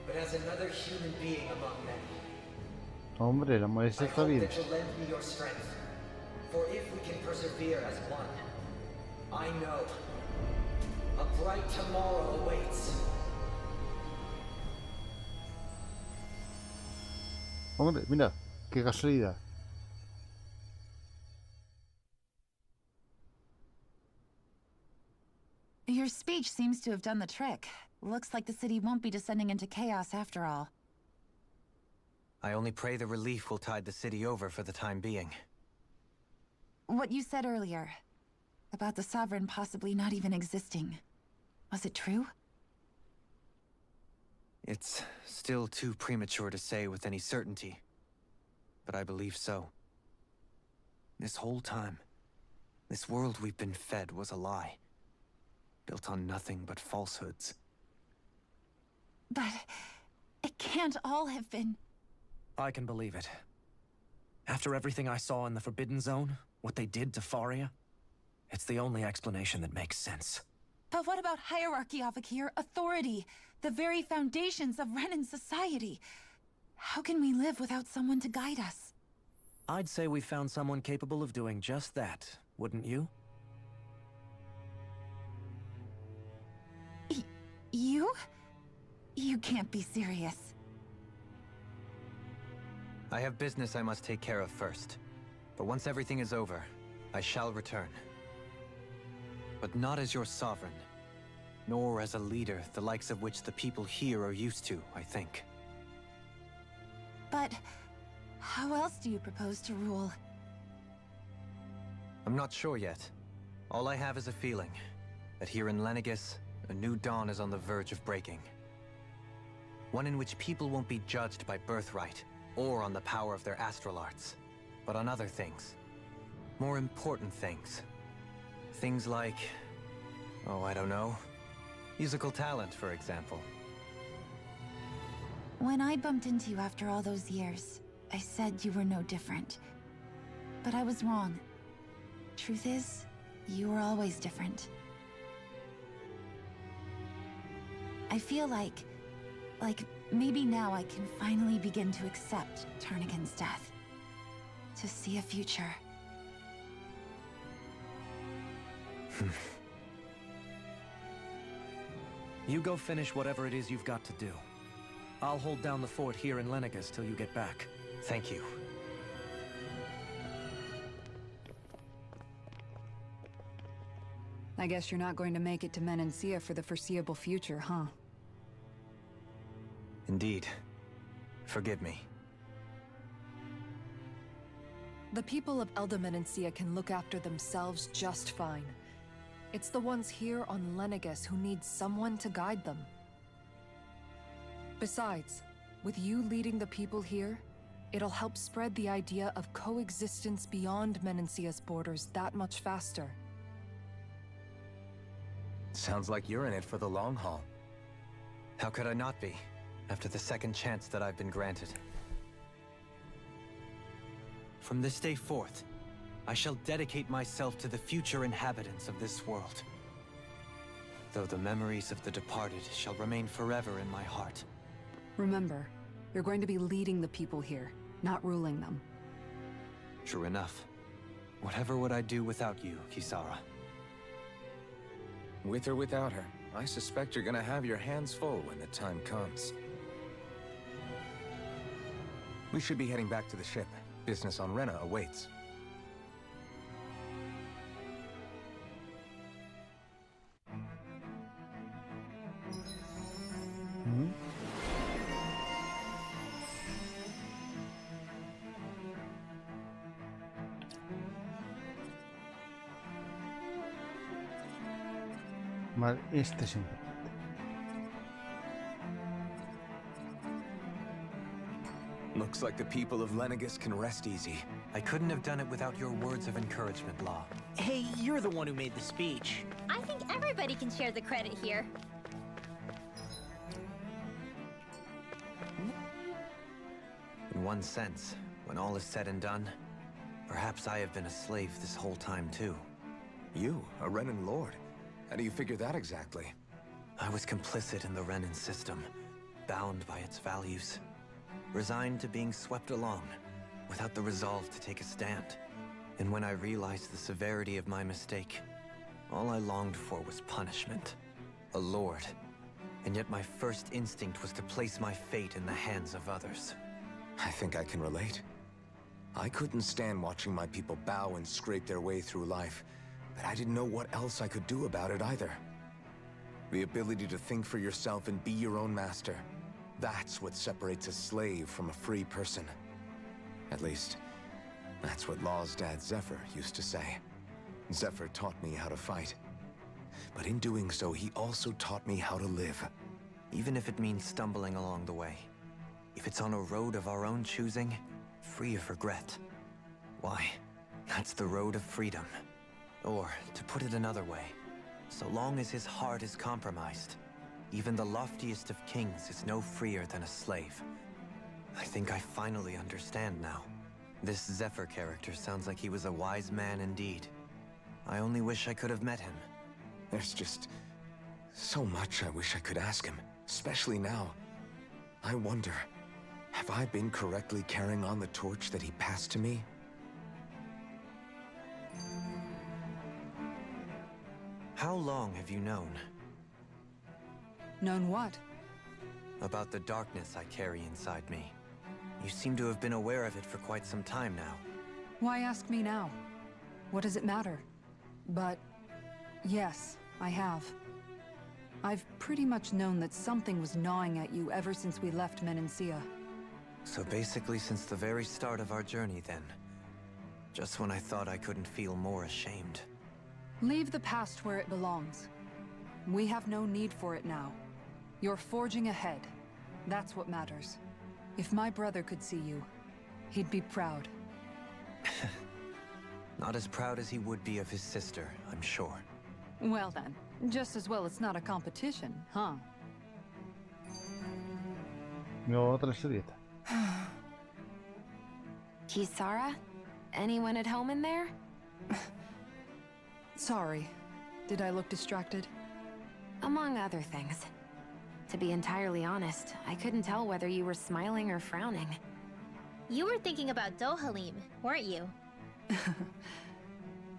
but as another human being among many. Hombre, la molestia I está hope bien. that you'll lend me your strength. For if we can persevere as one, I know a bright tomorrow awaits. Hombre, mira, qué casualidad. Your speech seems to have done the trick. Looks like the city won't be descending into chaos after all. I only pray the relief will tide the city over for the time being. What you said earlier, about the Sovereign possibly not even existing, was it true? It's still too premature to say with any certainty, but I believe so. This whole time, this world we've been fed was a lie, built on nothing but falsehoods. But it can't all have been... I can believe it. After everything I saw in the Forbidden Zone, what they did to Faria, it's the only explanation that makes sense. But what about hierarchy, Avakir? Authority? The very foundations of Renan society? How can we live without someone to guide us? I'd say we found someone capable of doing just that, wouldn't you? You? You can't be serious. I have business I must take care of first. But once everything is over, I shall return. But not as your sovereign, nor as a leader the likes of which the people here are used to, I think. But how else do you propose to rule? I'm not sure yet. All I have is a feeling that here in Lenegis, a new dawn is on the verge of breaking. One in which people won't be judged by birthright or on the power of their astral arts, but on other things. More important things. Things like, oh, I don't know, musical talent, for example. When I bumped into you after all those years, I said you were no different. But I was wrong. Truth is, you were always different. I feel like maybe now I can finally begin to accept Turnigan's death. To see a future. You go finish whatever it is you've got to do. I'll hold down the fort here in Lenegis till you get back. Thank you. I guess you're not going to make it to Menancia for the foreseeable future, huh? Indeed. Forgive me. The people of Elda Menancia can look after themselves just fine. It's the ones here on Lenegis who need someone to guide them. Besides, with you leading the people here, it'll help spread the idea of coexistence beyond Menancia's borders that much faster. Sounds like you're in it for the long haul. How could I not be, after the second chance that I've been granted? From this day forth, I shall dedicate myself to the future inhabitants of this world. Though the memories of the departed shall remain forever in my heart. Remember, you're going to be leading the people here, not ruling them. True enough. Whatever would I do without you, Kisara? With or without her, I suspect you're gonna have your hands full when the time comes. We should be heading back to the ship. Business on Rena awaits. Vale, este es importante. Looks like the people of Lenegis can rest easy. I couldn't have done it without your words of encouragement, Law. Hey, you're the one who made the speech. I think everybody can share the credit here. In one sense, when all is said and done, perhaps I have been a slave this whole time too. You, a Renan Lord? How do you figure that exactly? I was complicit in the Renan system, bound by its values. Resigned to being swept along, without the resolve to take a stand. And when I realized the severity of my mistake, all I longed for was punishment. A lord. And yet my first instinct was to place my fate in the hands of others. I think I can relate. I couldn't stand watching my people bow and scrape their way through life, but I didn't know what else I could do about it either. The ability to think for yourself and be your own master. That's what separates a slave from a free person. At least, that's what Law's dad Zephyr used to say. Zephyr taught me how to fight. But in doing so, he also taught me how to live. Even if it means stumbling along the way. If it's on a road of our own choosing, free of regret. Why, that's the road of freedom. Or, to put it another way, so long as his heart is compromised, even the loftiest of kings is no freer than a slave. I think I finally understand now. This Zephyr character sounds like he was a wise man indeed. I only wish I could have met him. There's just so much I wish I could ask him, especially now. I wonder, have I been correctly carrying on the torch that he passed to me? How long have you known? Known what? About the darkness I carry inside me. You seem to have been aware of it for quite some time now. Why ask me now? What does it matter? But yes, I have. I've pretty much known that something was gnawing at you ever since we left Menancia. So basically since the very start of our journey then. Just when I thought I couldn't feel more ashamed. Leave the past where it belongs. We have no need for it now. You're forging ahead. That's what matters. If my brother could see you, he'd be proud. Not as proud as he would be of his sister, I'm sure. Well then, just as well it's not a competition, huh? No, otra historieta. Kisara? Anyone at home in there? Sorry. Did I look distracted? Among other things. To be entirely honest, I couldn't tell whether you were smiling or frowning. You were thinking about Dohalim, weren't you?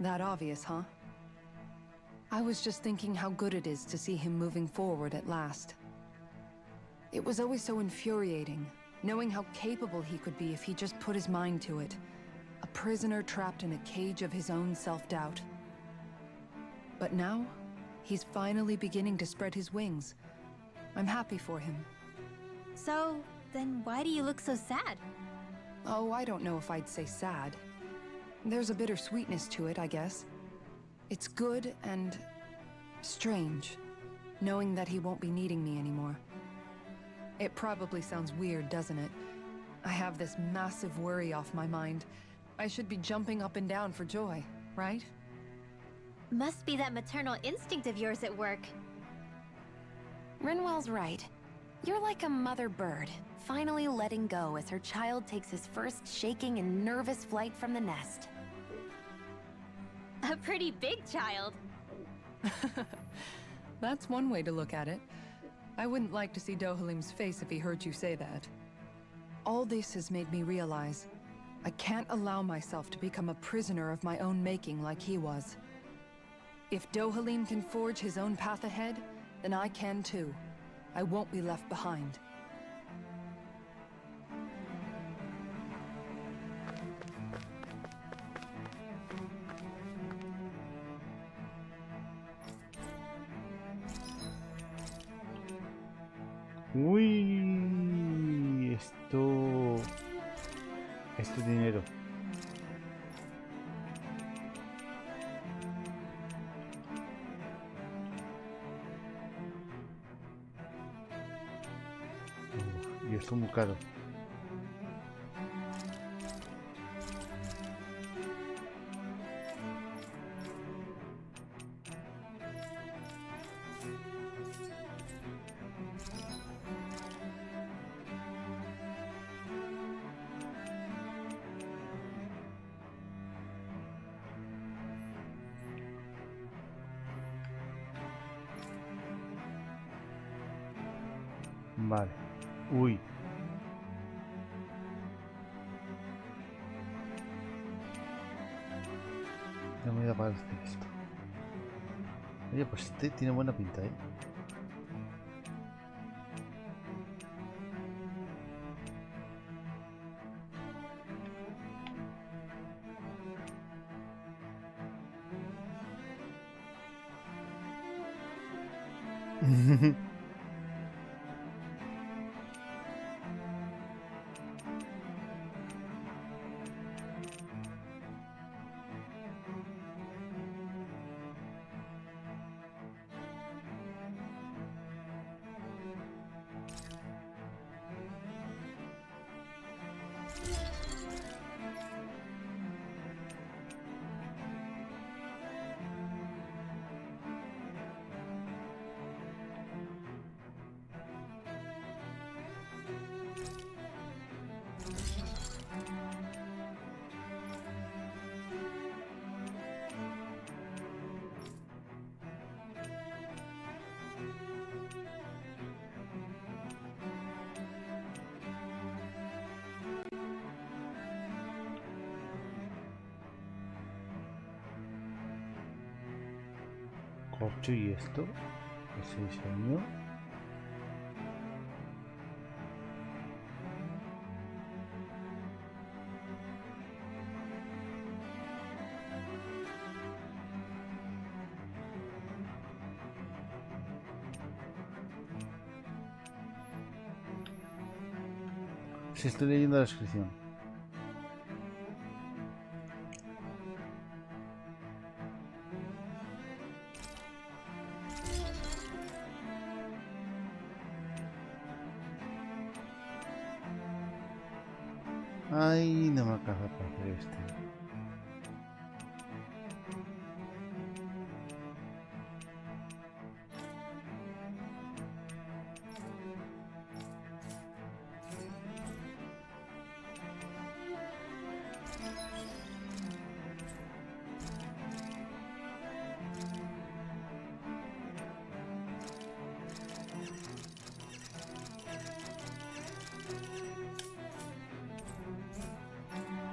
That obvious, huh? I was just thinking how good it is to see him moving forward at last. It was always so infuriating, knowing how capable he could be if he just put his mind to it. A prisoner trapped in a cage of his own self-doubt. But now, he's finally beginning to spread his wings. I'm happy for him. So, then why do you look so sad? Oh, I don't know if I'd say sad. There's a bittersweetness to it, I guess. It's good and strange, knowing that he won't be needing me anymore. It probably sounds weird, doesn't it? I have this massive worry off my mind. I should be jumping up and down for joy, right? Must be that maternal instinct of yours at work. Rinwell's right. You're like a mother bird, finally letting go as her child takes his first shaking and nervous flight from the nest. A pretty big child. That's one way to look at it. I wouldn't like to see Dohalim's face if he heard you say that. All this has made me realize I can't allow myself to become a prisoner of my own making like he was. If Dohalim can forge his own path ahead, then I can too. I won't be left behind. Uy, esto es dinero. Y esto es muy caro. Vale. Uy. No me voy a apagar esto. Oye, pues este tiene buena pinta, ¿eh? Corcho y esto, ese diseño. Si estoy leyendo la descripción. Ay, no me alcanza para hacer esto.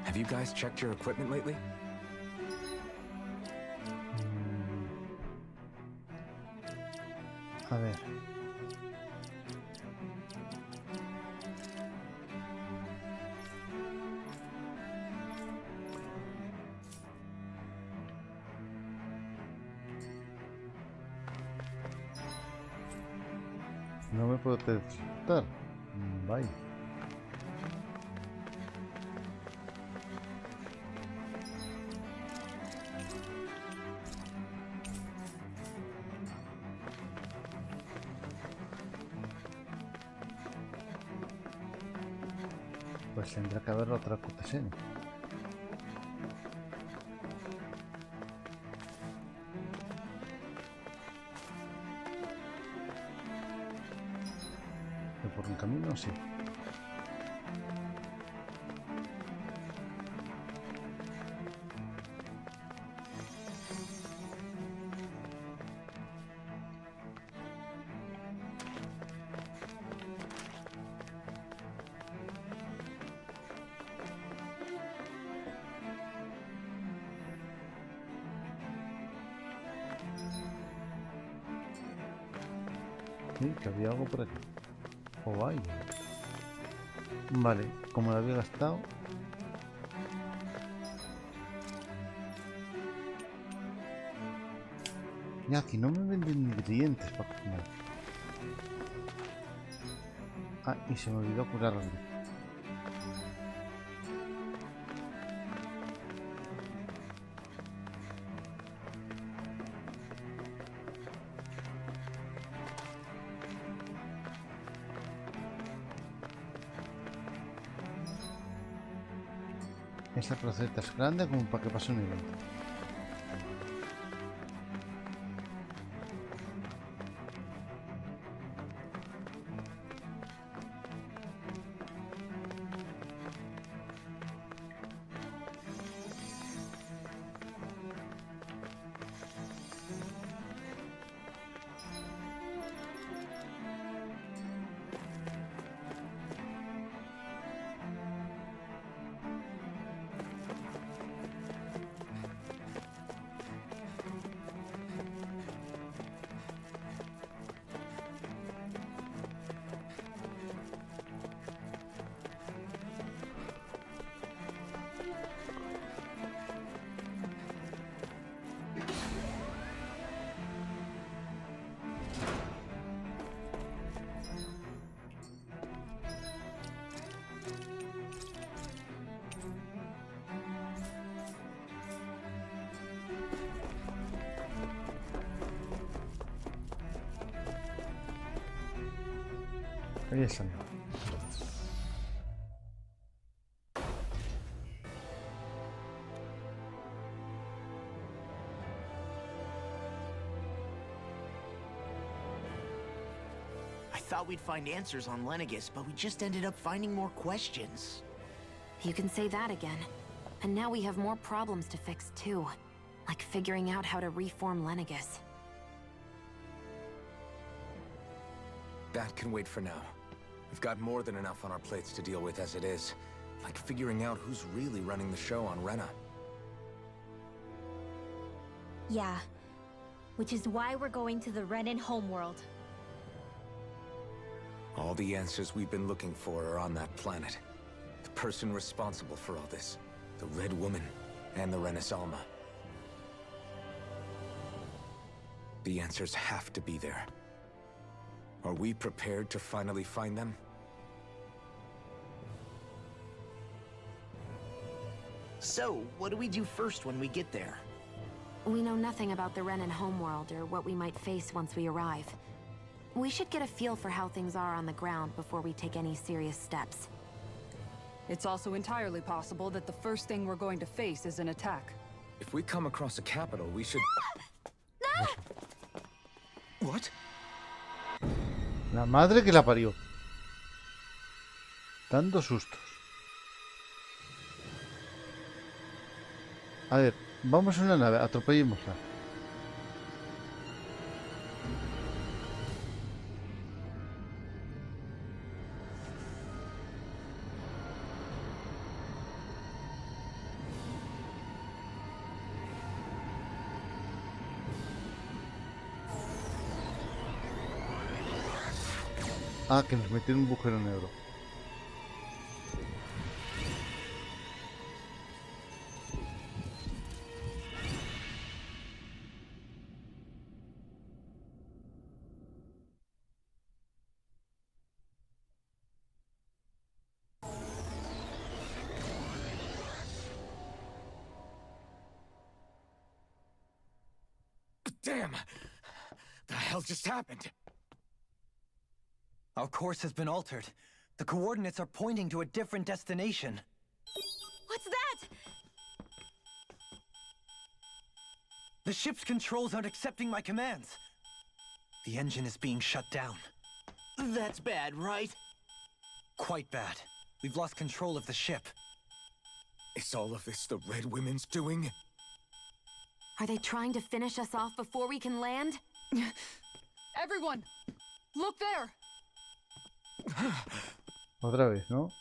Have you guys checked your equipment lately? A ver. No me puedo teletransportar. Vaya. Pues tendrá que haber otra cutscene. ¿De por un camino? Sí. Sí, que había algo por aquí. O vaya. Vale, como lo había gastado. Ya, aquí no me venden ingredientes para cocinar. Ah, y se me olvidó curar algo. Esta placeta es grande como para que pase un evento. Ahí están. I thought we'd find answers on Lenegis, but we just ended up finding more questions. You can say that again. And now we have more problems to fix too. Like figuring out how to reform Lenegis. That can wait for now. We've got more than enough on our plates to deal with as it is. Like figuring out who's really running the show on Rena. Yeah. Which is why we're going to the Renan homeworld. All the answers we've been looking for are on that planet. The person responsible for all this. The Red Woman and the Renaissance. The answers have to be there. Are we prepared to finally find them? So, what do we do first when we get there? We know nothing about the Renin homeworld or what we might face once we arrive. We should get a feel for how things are on the ground before we take any serious steps. It's also entirely possible that the first thing we're going to face is an attack. If we come across a capital, we should... What? La madre que la parió. Dando sustos. A ver, vamos a una nave, atropellémosla. Ah, que nos metió en un agujero negro. Damn! The hell just happened? Our course has been altered. The coordinates are pointing to a different destination. What's that? The ship's controls aren't accepting my commands. The engine is being shut down. That's bad, right? Quite bad. We've lost control of the ship. Is all of this the Red Women's doing? Are they trying to finish us off before we can land? Everyone! Look there! Otra vez, ¿no?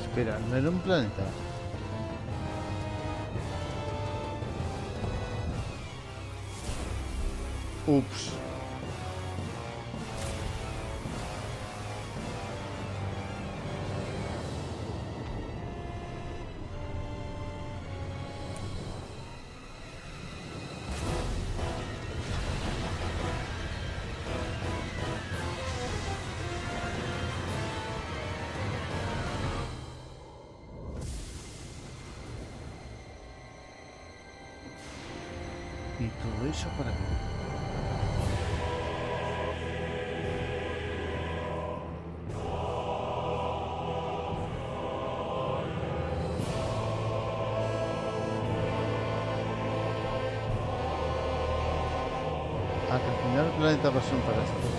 Espera, ¿no era un planeta? Ups. Y todo eso para qué. Ah, que al final el planeta va a ser un parásito.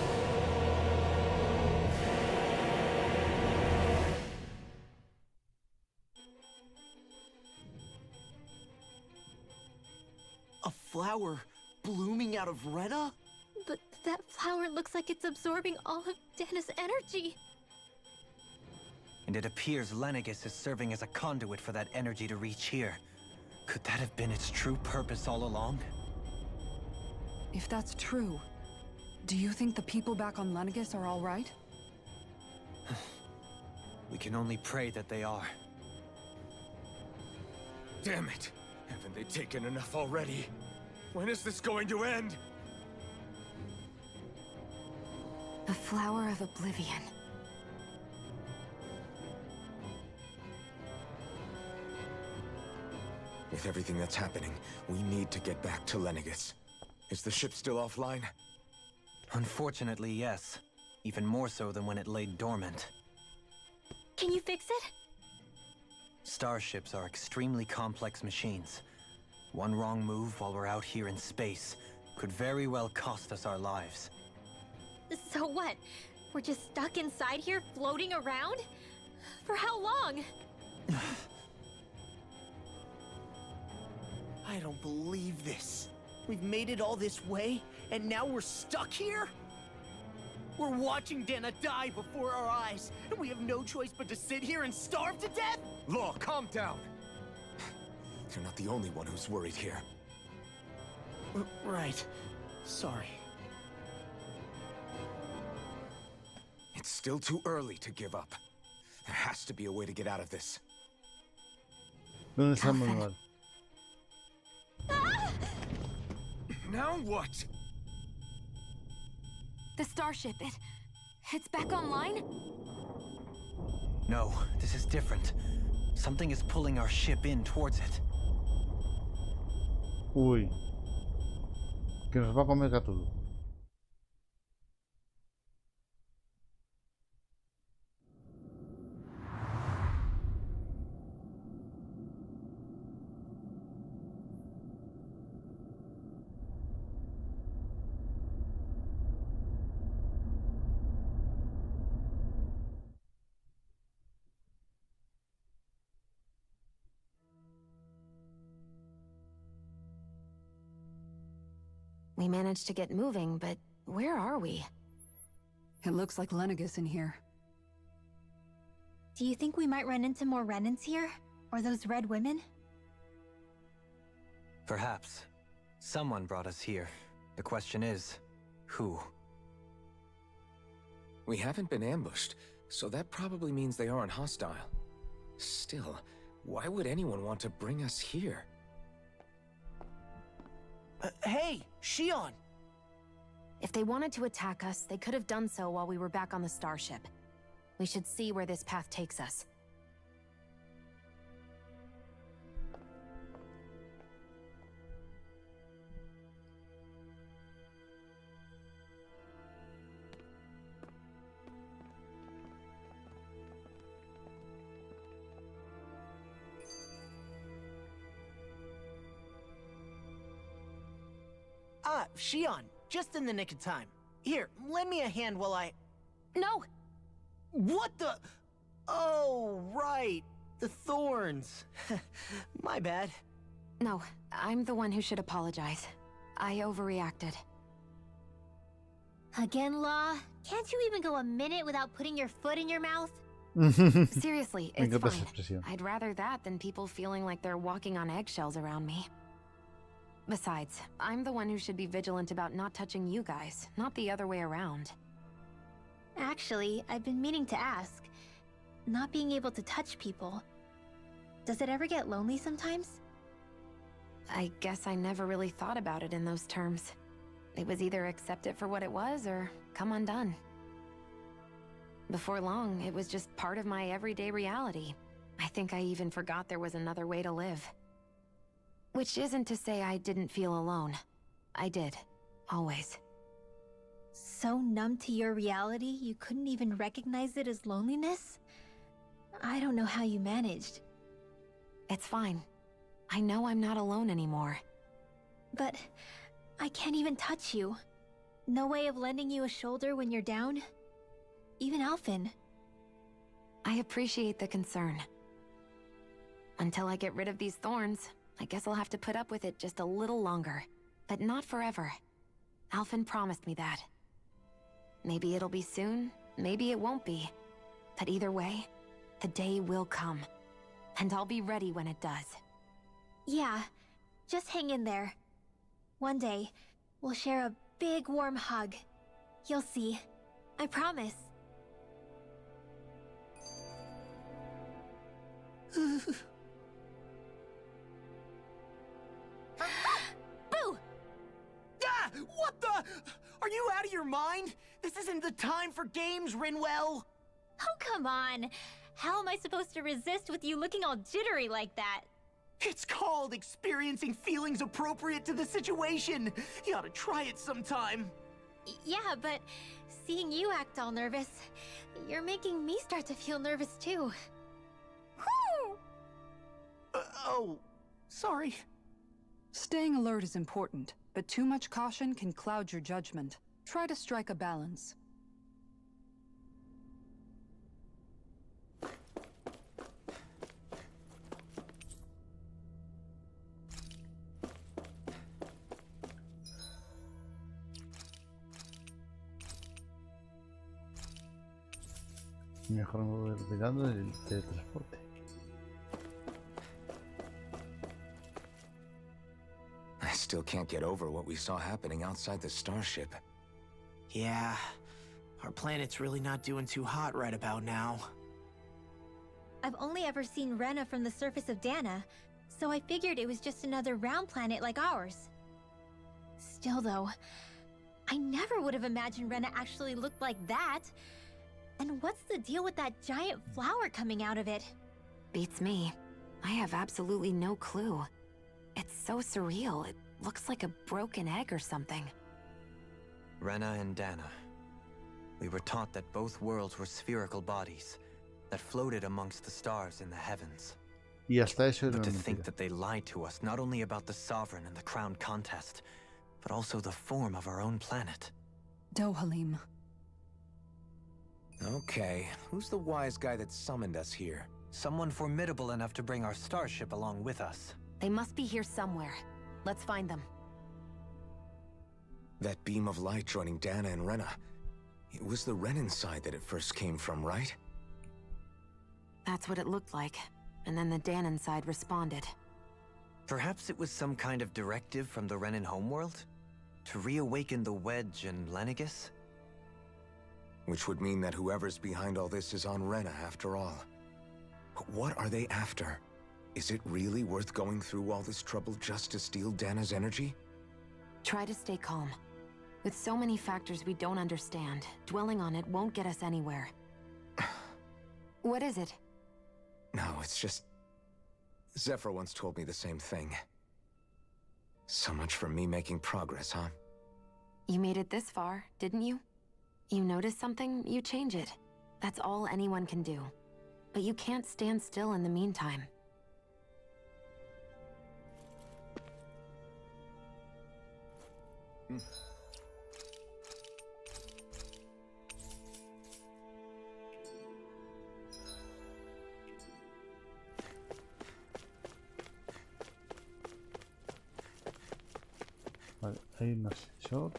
Flower blooming out of Rena? But that flower looks like it's absorbing all of Dana's energy. And it appears Lenegis is serving as a conduit for that energy to reach here. Could that have been its true purpose all along? If that's true, do you think the people back on Lenegis are all right? We can only pray that they are. Damn it! Haven't they taken enough already? When is this going to end? The Flower of Oblivion. With everything that's happening, we need to get back to Lenegis. Is the ship still offline? Unfortunately, yes. Even more so than when it lay dormant. Can you fix it? Starships are extremely complex machines. One wrong move while we're out here in space could very well cost us our lives. So what? We're just stuck inside here, floating around? For how long? I don't believe this. We've made it all this way, and now we're stuck here? We're watching Dana die before our eyes, and we have no choice but to sit here and starve to death? Law, calm down. You're not the only one who's worried here. Right. Sorry. It's still too early to give up. There has to be a way to get out of this. ¿Dónde está el manual? Now what? The starship, it's back online? No, this is different. Something is pulling our ship in towards it. Uy. Que nos va a comer Cthulhu. We managed to get moving, but where are we? It looks like Lenegus in here. Do you think we might run into more Renans here? Or those red women? Perhaps. Someone brought us here. The question is, who? We haven't been ambushed, so that probably means they aren't hostile. Still, why would anyone want to bring us here? Hey, Shion! If they wanted to attack us, they could have done so while we were back on the starship. We should see where this path takes us. Ah, Shion, just in the nick of time. Here, lend me a hand while I... No! What the... Oh, right. The thorns. My bad. No, I'm the one who should apologize. I overreacted. Again, Law? Can't you even go a minute without putting your foot in your mouth? Seriously, it's fine. I'd rather that than people feeling like they're walking on eggshells around me. Besides, I'm the one who should be vigilant about not touching you guys, not the other way around. Actually, I've been meaning to ask. Not being able to touch people, does it ever get lonely sometimes? I guess I never really thought about it in those terms. It was either accept it for what it was or come undone. Before long, it was just part of my everyday reality. I think I even forgot there was another way to live. Which isn't to say I didn't feel alone. I did. Always. So numb to your reality, you couldn't even recognize it as loneliness? I don't know how you managed. It's fine. I know I'm not alone anymore. But I can't even touch you. No way of lending you a shoulder when you're down? Even Alphen. I appreciate the concern. Until I get rid of these thorns, I guess I'll have to put up with it just a little longer. But not forever. Alphen promised me that. Maybe it'll be soon, maybe it won't be. But either way, the day will come. And I'll be ready when it does. Yeah, just hang in there. One day, we'll share a big warm hug. You'll see. I promise. Boo! Ah! What the? Are you out of your mind? This isn't the time for games, Rinwell! Oh, come on. How am I supposed to resist with you looking all jittery like that? It's called experiencing feelings appropriate to the situation. You ought to try it sometime. Yeah, but seeing you act all nervous, you're making me start to feel nervous too. Oh, sorry. Staying alert is important, but too much caution can cloud your judgment. Try to strike a balance. Mejor olvidando el teletransporte. I still can't get over what we saw happening outside the starship. Yeah, our planet's really not doing too hot right about now. I've only ever seen Rena from the surface of Dana, so I figured it was just another round planet like ours. Still though, I never would have imagined Rena actually looked like that. And what's the deal with that giant flower coming out of it? Beats me. I have absolutely no clue. It's so surreal. It looks like a broken egg or something. Rena and Dana. We were taught that both worlds were spherical bodies that floated amongst the stars in the heavens. Y hasta eso era But to una think mentira. that they lied to us not only about the Sovereign and the Crown contest, but also the form of our own planet. Dohalim. Okay, who's the wise guy that summoned us here? Someone formidable enough to bring our starship along with us. They must be here somewhere. Let's find them. That beam of light joining Dana and Rena. It was the Renan side that it first came from, right? That's what it looked like. And then the Danon side responded. Perhaps it was some kind of directive from the Renan homeworld? To reawaken the Wedge and Lenegis? Which would mean that whoever's behind all this is on Rena after all. But what are they after? Is it really worth going through all this trouble just to steal Dana's energy? Try to stay calm. With so many factors we don't understand, dwelling on it won't get us anywhere. What is it? No, it's just... Zephyr once told me the same thing. So much for me making progress, huh? You made it this far, didn't you? You notice something, you change it. That's all anyone can do. But you can't stand still in the meantime. Vale, hay un ascensor.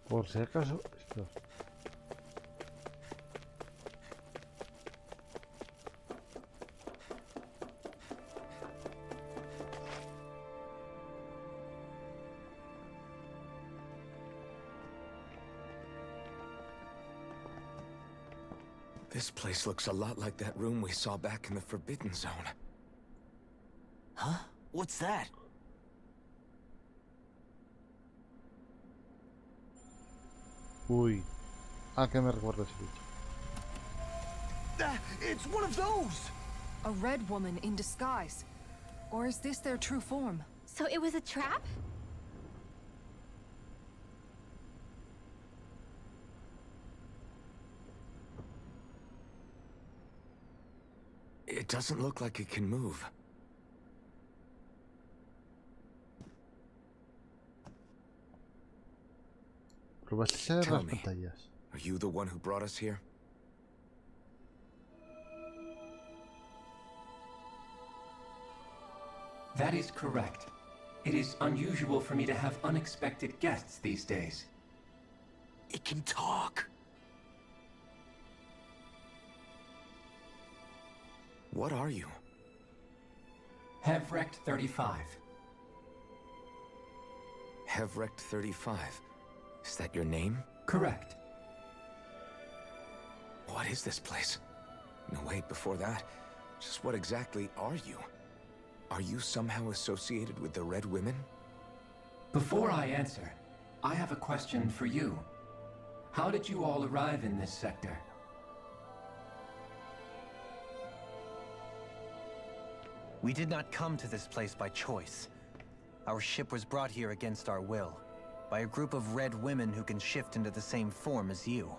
Por si acaso, esto. This place looks a lot like that room we saw back in the Forbidden Zone. Huh? What's that? Uy. ¿A qué me recuerda ese bicho? It's one of those! A red woman in disguise. Or is this their true form? So it was a trap? It doesn't look like it can move. Probaste Tell las me, pantallas. are you the one who brought us here? That is correct. It is unusual for me to have unexpected guests these days. It can talk. What are you? Hevrect 35. Hevrect 35. Is that your name? Correct. What is this place? No, wait, before that, just what exactly are you? Are you somehow associated with the Red Women? Before I answer, I have a question for you. How did you all arrive in this sector? We did not come to this place by choice. Our ship was brought here against our will, by a group of red women who can shift into the same form as you.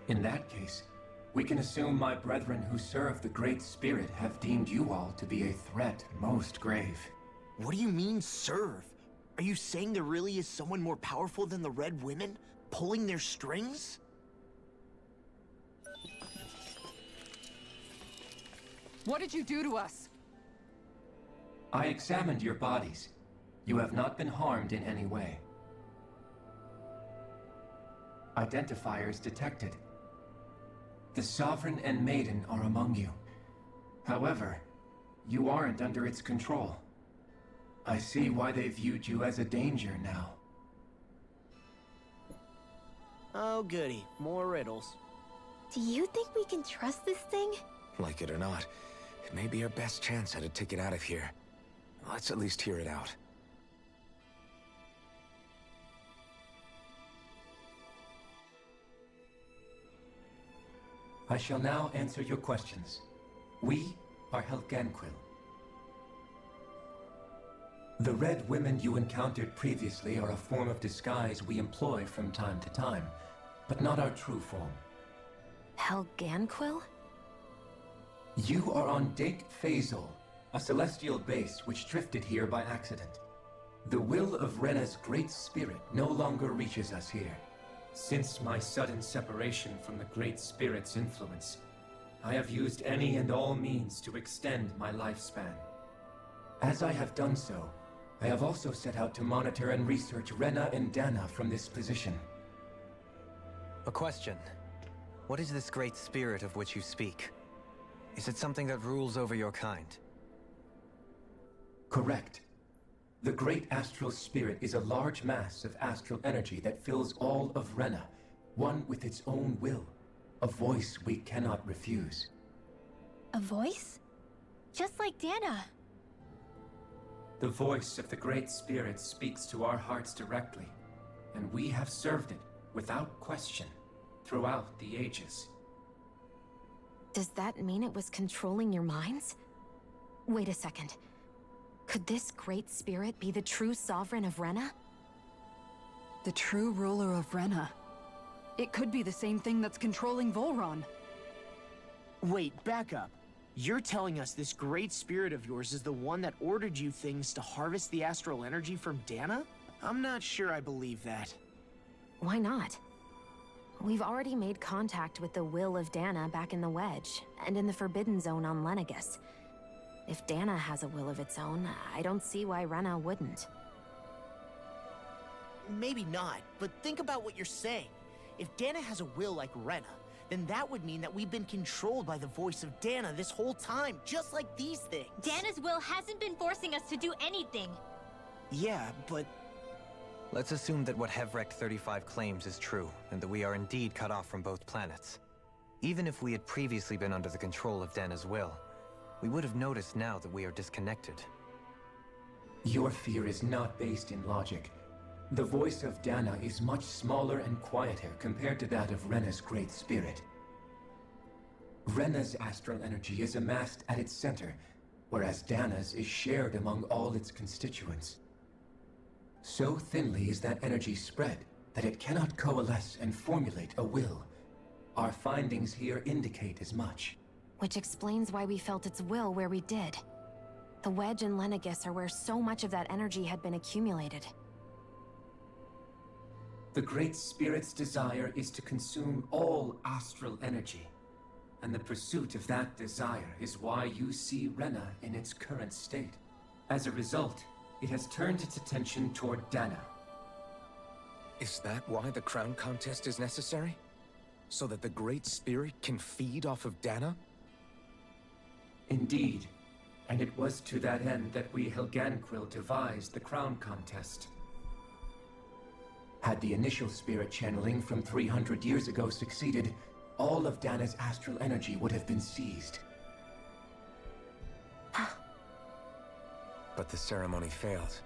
In that case, we can assume my brethren who serve the Great Spirit have deemed you all to be a threat most grave. What do you mean, serve? Are you saying there really is someone more powerful than the Red Women, pulling their strings? What did you do to us? I examined your bodies. You have not been harmed in any way. Identifiers detected. The Sovereign and Maiden are among you. However, you aren't under its control. I see why they viewed you as a danger now. Oh goody, more riddles. Do you think we can trust this thing? Like it or not, it may be our best chance at a ticket out of here. Let's at least hear it out. I shall now answer your questions. We are Helganquil. The Red Women you encountered previously are a form of disguise we employ from time to time, but not our true form. Helganquil? You are on Dake Phasol, a celestial base which drifted here by accident. The will of Rena's Great Spirit no longer reaches us here. Since my sudden separation from the Great Spirit's influence, I have used any and all means to extend my lifespan. As I have done so, I have also set out to monitor and research Rena and Dana from this position. A question. What is this Great Spirit of which you speak? Is it something that rules over your kind? Correct. The Great Astral Spirit is a large mass of astral energy that fills all of Rena, one with its own will, a voice we cannot refuse. A voice? Just like Dana. The voice of the Great Spirit speaks to our hearts directly, and we have served it without question throughout the ages. Does that mean it was controlling your minds? Wait a second. Could this Great Spirit be the true sovereign of Rena? The true ruler of Rena. It could be the same thing that's controlling Volron. Wait, back up. You're telling us this Great Spirit of yours is the one that ordered you things to harvest the astral energy from Dana? I'm not sure I believe that. Why not? We've already made contact with the will of Dana back in the Wedge, and in the Forbidden Zone on Lenegus. If Dana has a will of its own, I don't see why Rena wouldn't. Maybe not, but think about what you're saying. If Dana has a will like Rena, then that would mean that we've been controlled by the voice of Dana this whole time, just like these things. Dana's will hasn't been forcing us to do anything. Yeah, but... Let's assume that what Hevrek 35 claims is true, and that we are indeed cut off from both planets. Even if we had previously been under the control of Dana's will, we would have noticed now that we are disconnected. Your fear is not based in logic. The voice of Dana is much smaller and quieter compared to that of Rena's Great Spirit. Rena's astral energy is amassed at its center, whereas Dana's is shared among all its constituents. So thinly is that energy spread that it cannot coalesce and formulate a will. Our findings here indicate as much. Which explains why we felt its will where we did. The Wedge and Lenegus are where so much of that energy had been accumulated. The Great Spirit's desire is to consume all astral energy. And the pursuit of that desire is why you see Rena in its current state. As a result, it has turned its attention toward Dana. Is that why the crown contest is necessary? So that the Great Spirit can feed off of Dana? Indeed. And it was to that end that we Helganquil devised the crown contest. Had the initial spirit channeling from 300 years ago succeeded, all of Dana's astral energy would have been seized. But the ceremony failed.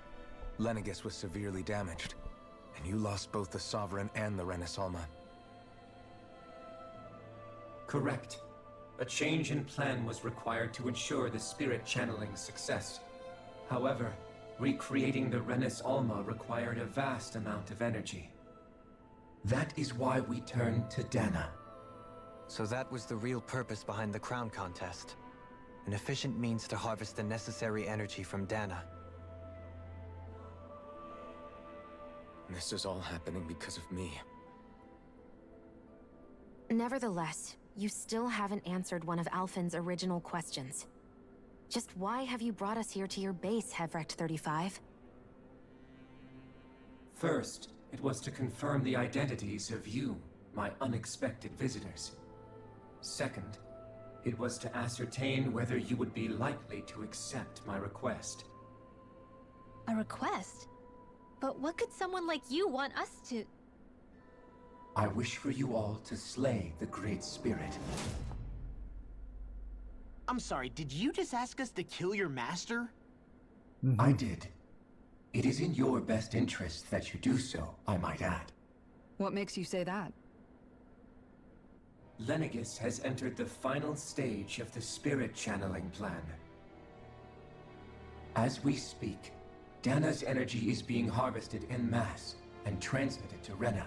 Lenegus was severely damaged, and you lost both the Sovereign and the Renasalma. Correct. A change in plan was required to ensure the spirit channeling success. However, recreating the Renis Alma required a vast amount of energy. That is why we turned to Dana. So that was the real purpose behind the crown contest. An efficient means to harvest the necessary energy from Dana. This is all happening because of me. Nevertheless, you still haven't answered one of Alphen's original questions. Just why have you brought us here to your base, Hevrecht 35? First, it was to confirm the identities of you, my unexpected visitors. Second, it was to ascertain whether you would be likely to accept my request. A request? But what could someone like you want us to... I wish for you all to slay the Great Spirit. I'm sorry, did you just ask us to kill your master? I did. It is in your best interest that you do so, I might add. What makes you say that? Lenegis has entered the final stage of the spirit channeling plan. As we speak, Dana's energy is being harvested en masse and transmitted to Rena.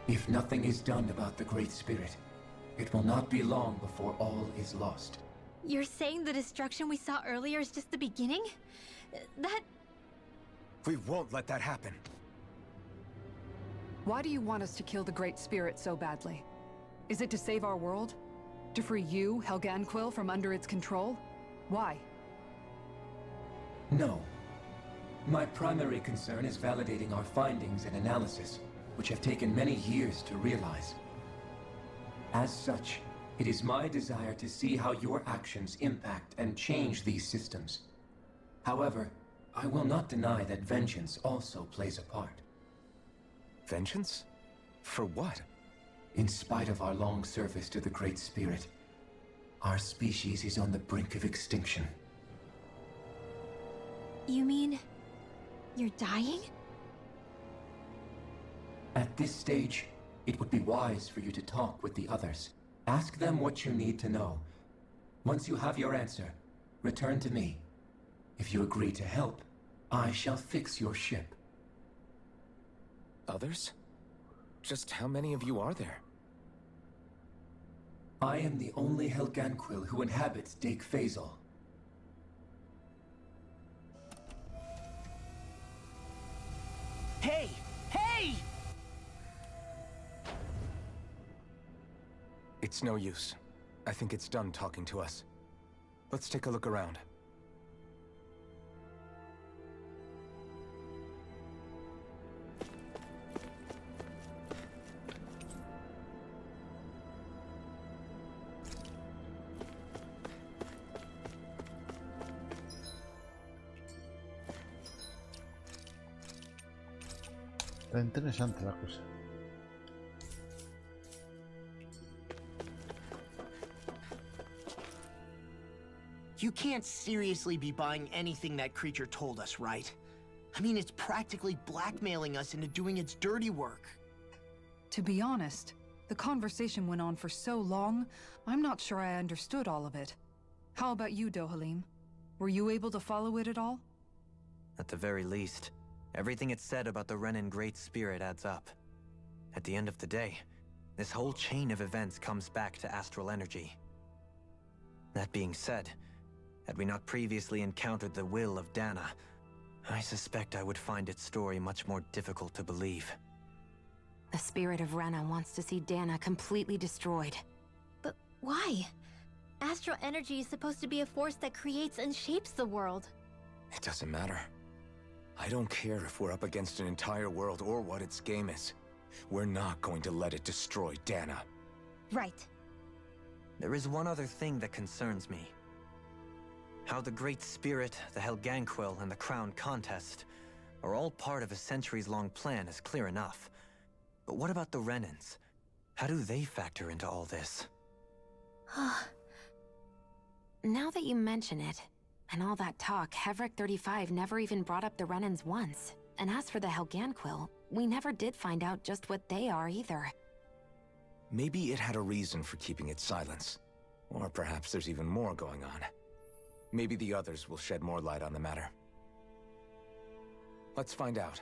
If nothing is done about the Great Spirit, it will not be long before all is lost. You're saying the destruction we saw earlier is just the beginning? That... We won't let that happen. Why do you want us to kill the Great Spirit so badly? Is it to save our world? To free you, Helganquil, from under its control? Why? No. My primary concern is validating our findings and analysis, which have taken many years to realize. As such, it is my desire to see how your actions impact and change these systems. However, I will not deny that vengeance also plays a part. Vengeance? For what? In spite of our long service to the Great Spirit, our species is on the brink of extinction. You mean... you're dying? At this stage, it would be wise for you to talk with the others. Ask them what you need to know. Once you have your answer, return to me. If you agree to help, I shall fix your ship. Others? Just how many of you are there? I am the only Helganquil who inhabits Dake Phasal. Hey! Hey! It's no use. I think it's done talking to us. Let's take a look around. Está interesante la cosa. You can't seriously be buying anything that creature told us, right? I mean, it's practically blackmailing us into doing its dirty work. To be honest, the conversation went on for so long, I'm not sure I understood all of it. How about you, Dohalim? Were you able to follow it at all? At the very least, everything it said about the Renan Great Spirit adds up. At the end of the day, this whole chain of events comes back to astral energy. That being said, had we not previously encountered the will of Dana, I suspect I would find its story much more difficult to believe. The spirit of Rena wants to see Dana completely destroyed. But why? Astral energy is supposed to be a force that creates and shapes the world. It doesn't matter. I don't care if we're up against an entire world or what its game is. We're not going to let it destroy Dana. Right. There is one other thing that concerns me. How the Great Spirit, the Helganquil, and the Crown Contest are all part of a centuries-long plan is clear enough. But what about the Renans? How do they factor into all this? Now that you mention it, and all that talk, Hevrecht 35 never even brought up the Renans once. And as for the Helganquil, we never did find out just what they are either. Maybe it had a reason for keeping its silence. Or perhaps there's even more going on. Maybe the others will shed more light on the matter. Let's find out.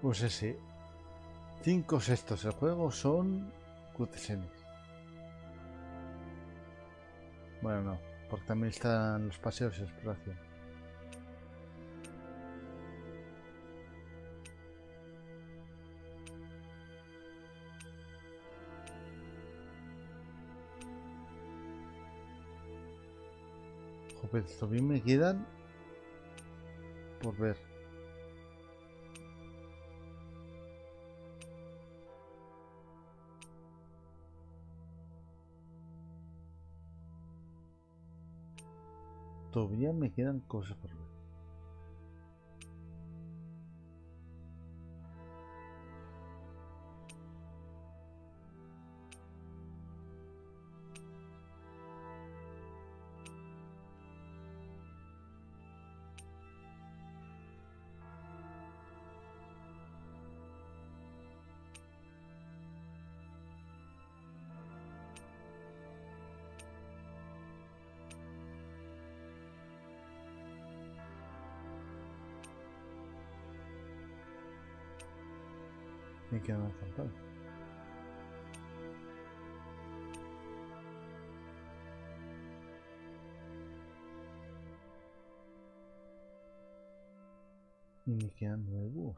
Pues ese. 5/6 del juego son cutscenes. Bueno, no, porque también están los paseos de exploración. Joder, esto bien me quedan por ver. Todavía me quedan cosas por ver. Me quedan faltando. Y me quedan nuevos.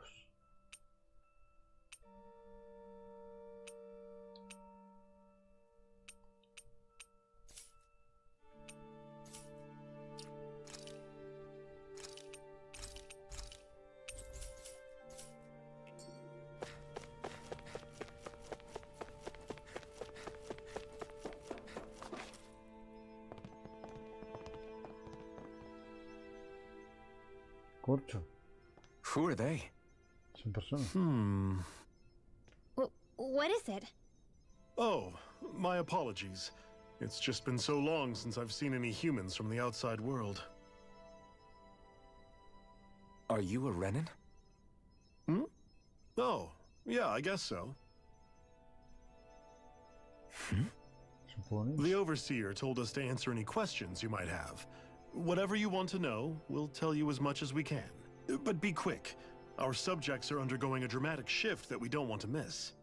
Corcho. Who are they? Son personas. What is it? Oh, my apologies. It's just been so long since I've seen any humans from the outside world. Are you a Renan? Oh, yeah, I guess so. The Overseer told us to answer any questions you might have. Whatever you want to know, we'll tell you as much as we can. But be quick. Our subjects are undergoing a dramatic shift that we don't want to miss.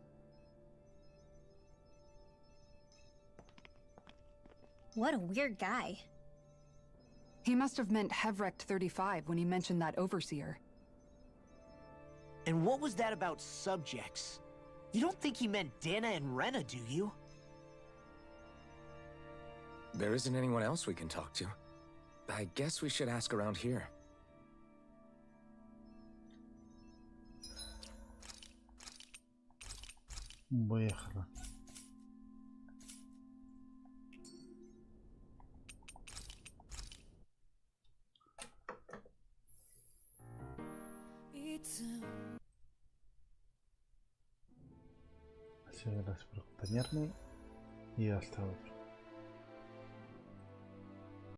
What a weird guy. He must have meant Hevrect 35 when he mentioned that Overseer. And what was that about subjects? You don't think he meant Dana and Rena, do you? There isn't anyone else we can talk to. I guess we should ask around here. Voy a dejarla. Así que gracias por acompañarme y hasta otro.